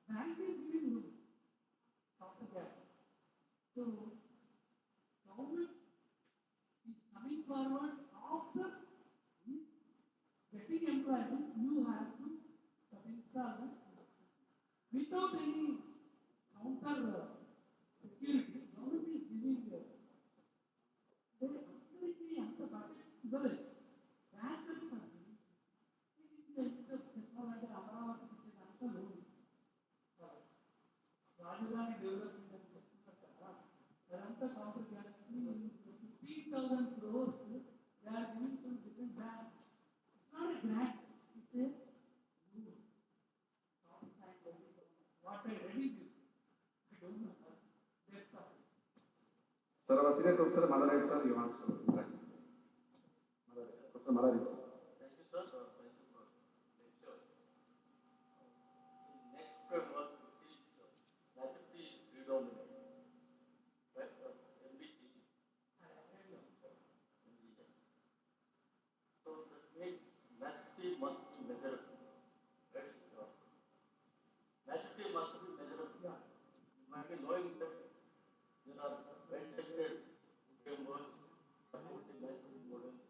bank is giving loan after that. So, government is coming forward after this getting employment, you have to install it without any counter security. Government is giving they absolutely have the budget ఇవ్వలేదు. Bankers అంటే ఇంత చెప్పాలంటే Amaravati ఇచ్చేదంతా loan రాజధాని development అని చెప్తున్నారు కదా, అదంతా counter guarantee 15,000 crores they are giving to different banks. It's not a grant, it's a loan. What I read is I don't know what's depth of it. Sir, our senior professor Malared sir, you want to interact? Professor Malared. Thank you, sir. Thank you for lecture. In next framework, it is maturity is predominant. Right? MBT. So that means maturity must be measurable. Right? Maturity must be measurable. Yeah. You might be knowing that there are well-tested frameworks, supporting maturity models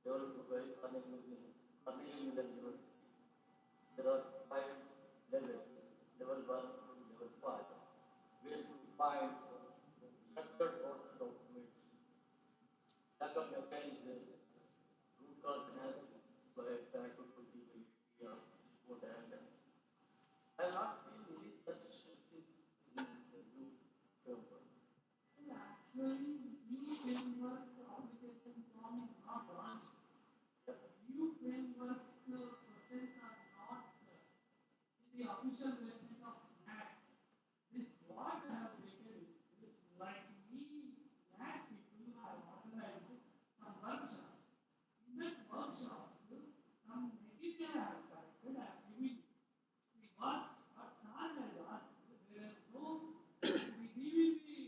developed by Carnegie Mellon University. There are 5 levels, level 1 to level 5, where you find structured process documents, backup mechanisms, root cause analysis by faculty, report and I have not seen any such things in the new framework. Actually, new framework application form is not launched. New framework process are not in the official website of NAC. This what I have taken is like me, NAC people have organized some workshops. In that workshops, some material I have collected, I have given. See, what sir has asked, there is no, we give you the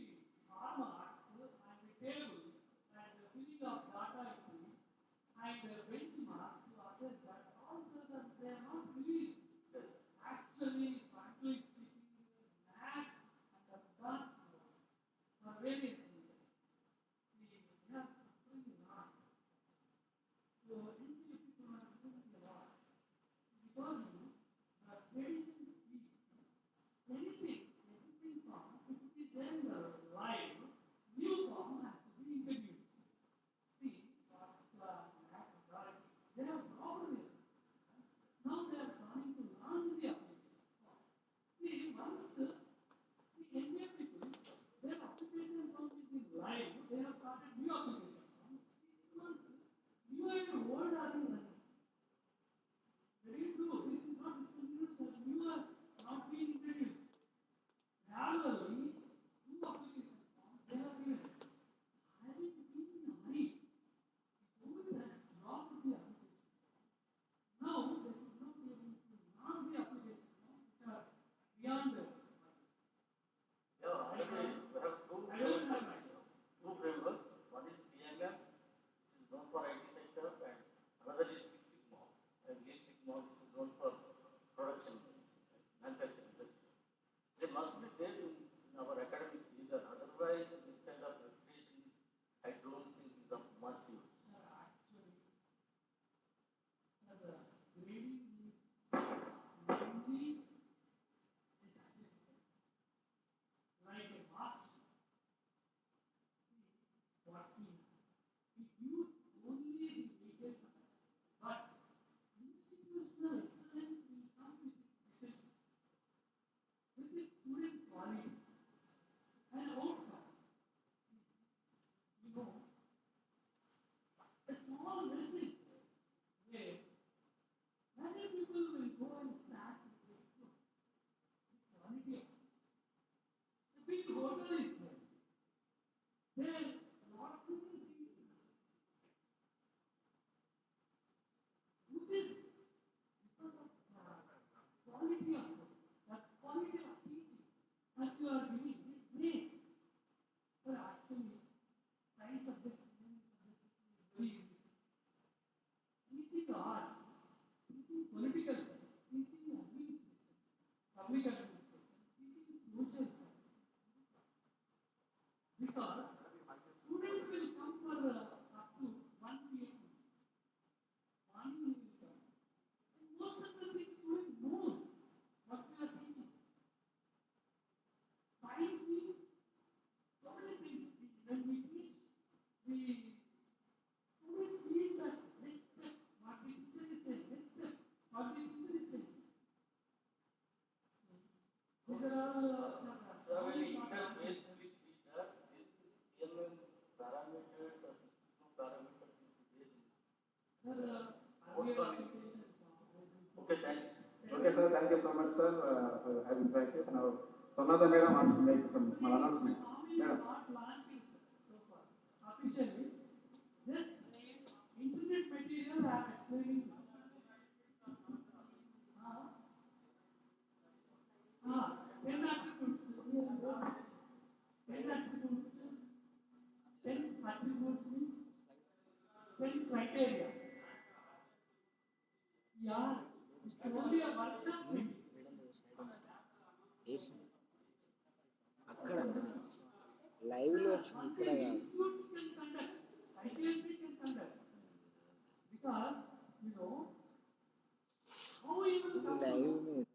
formats and the tables and the filling of data into it and the benchmarks to assess that all those are they are not released. Actually, frankly speaking, NAC and the done for various reasons. We are suffering a lot. So, NPA people are suffering a lot because the tradition speaks. Anything existing form, if it is then live, new form has to be introduced. See, they have problem. Now they known for production, manufacturing industry. They must be there in our academics either. Otherwise, this kind of reputation, I don't think is of much use. Okay, sir. Thank you so much, sir, for having thank you. Now, Sonata madam wants to make some small announcement. Madam. Officially, this internet material I am explaining. Ah, 10 attributes. 10 attributes. 10 attributes means 10 criteria. Yeah, it's only a workshop. అక్కడ live లో వచ్చింది ఇక్కడ కాదు. Institutes can conduct, IPLC can conduct. Because, you know, how you will ఇది come live to మీద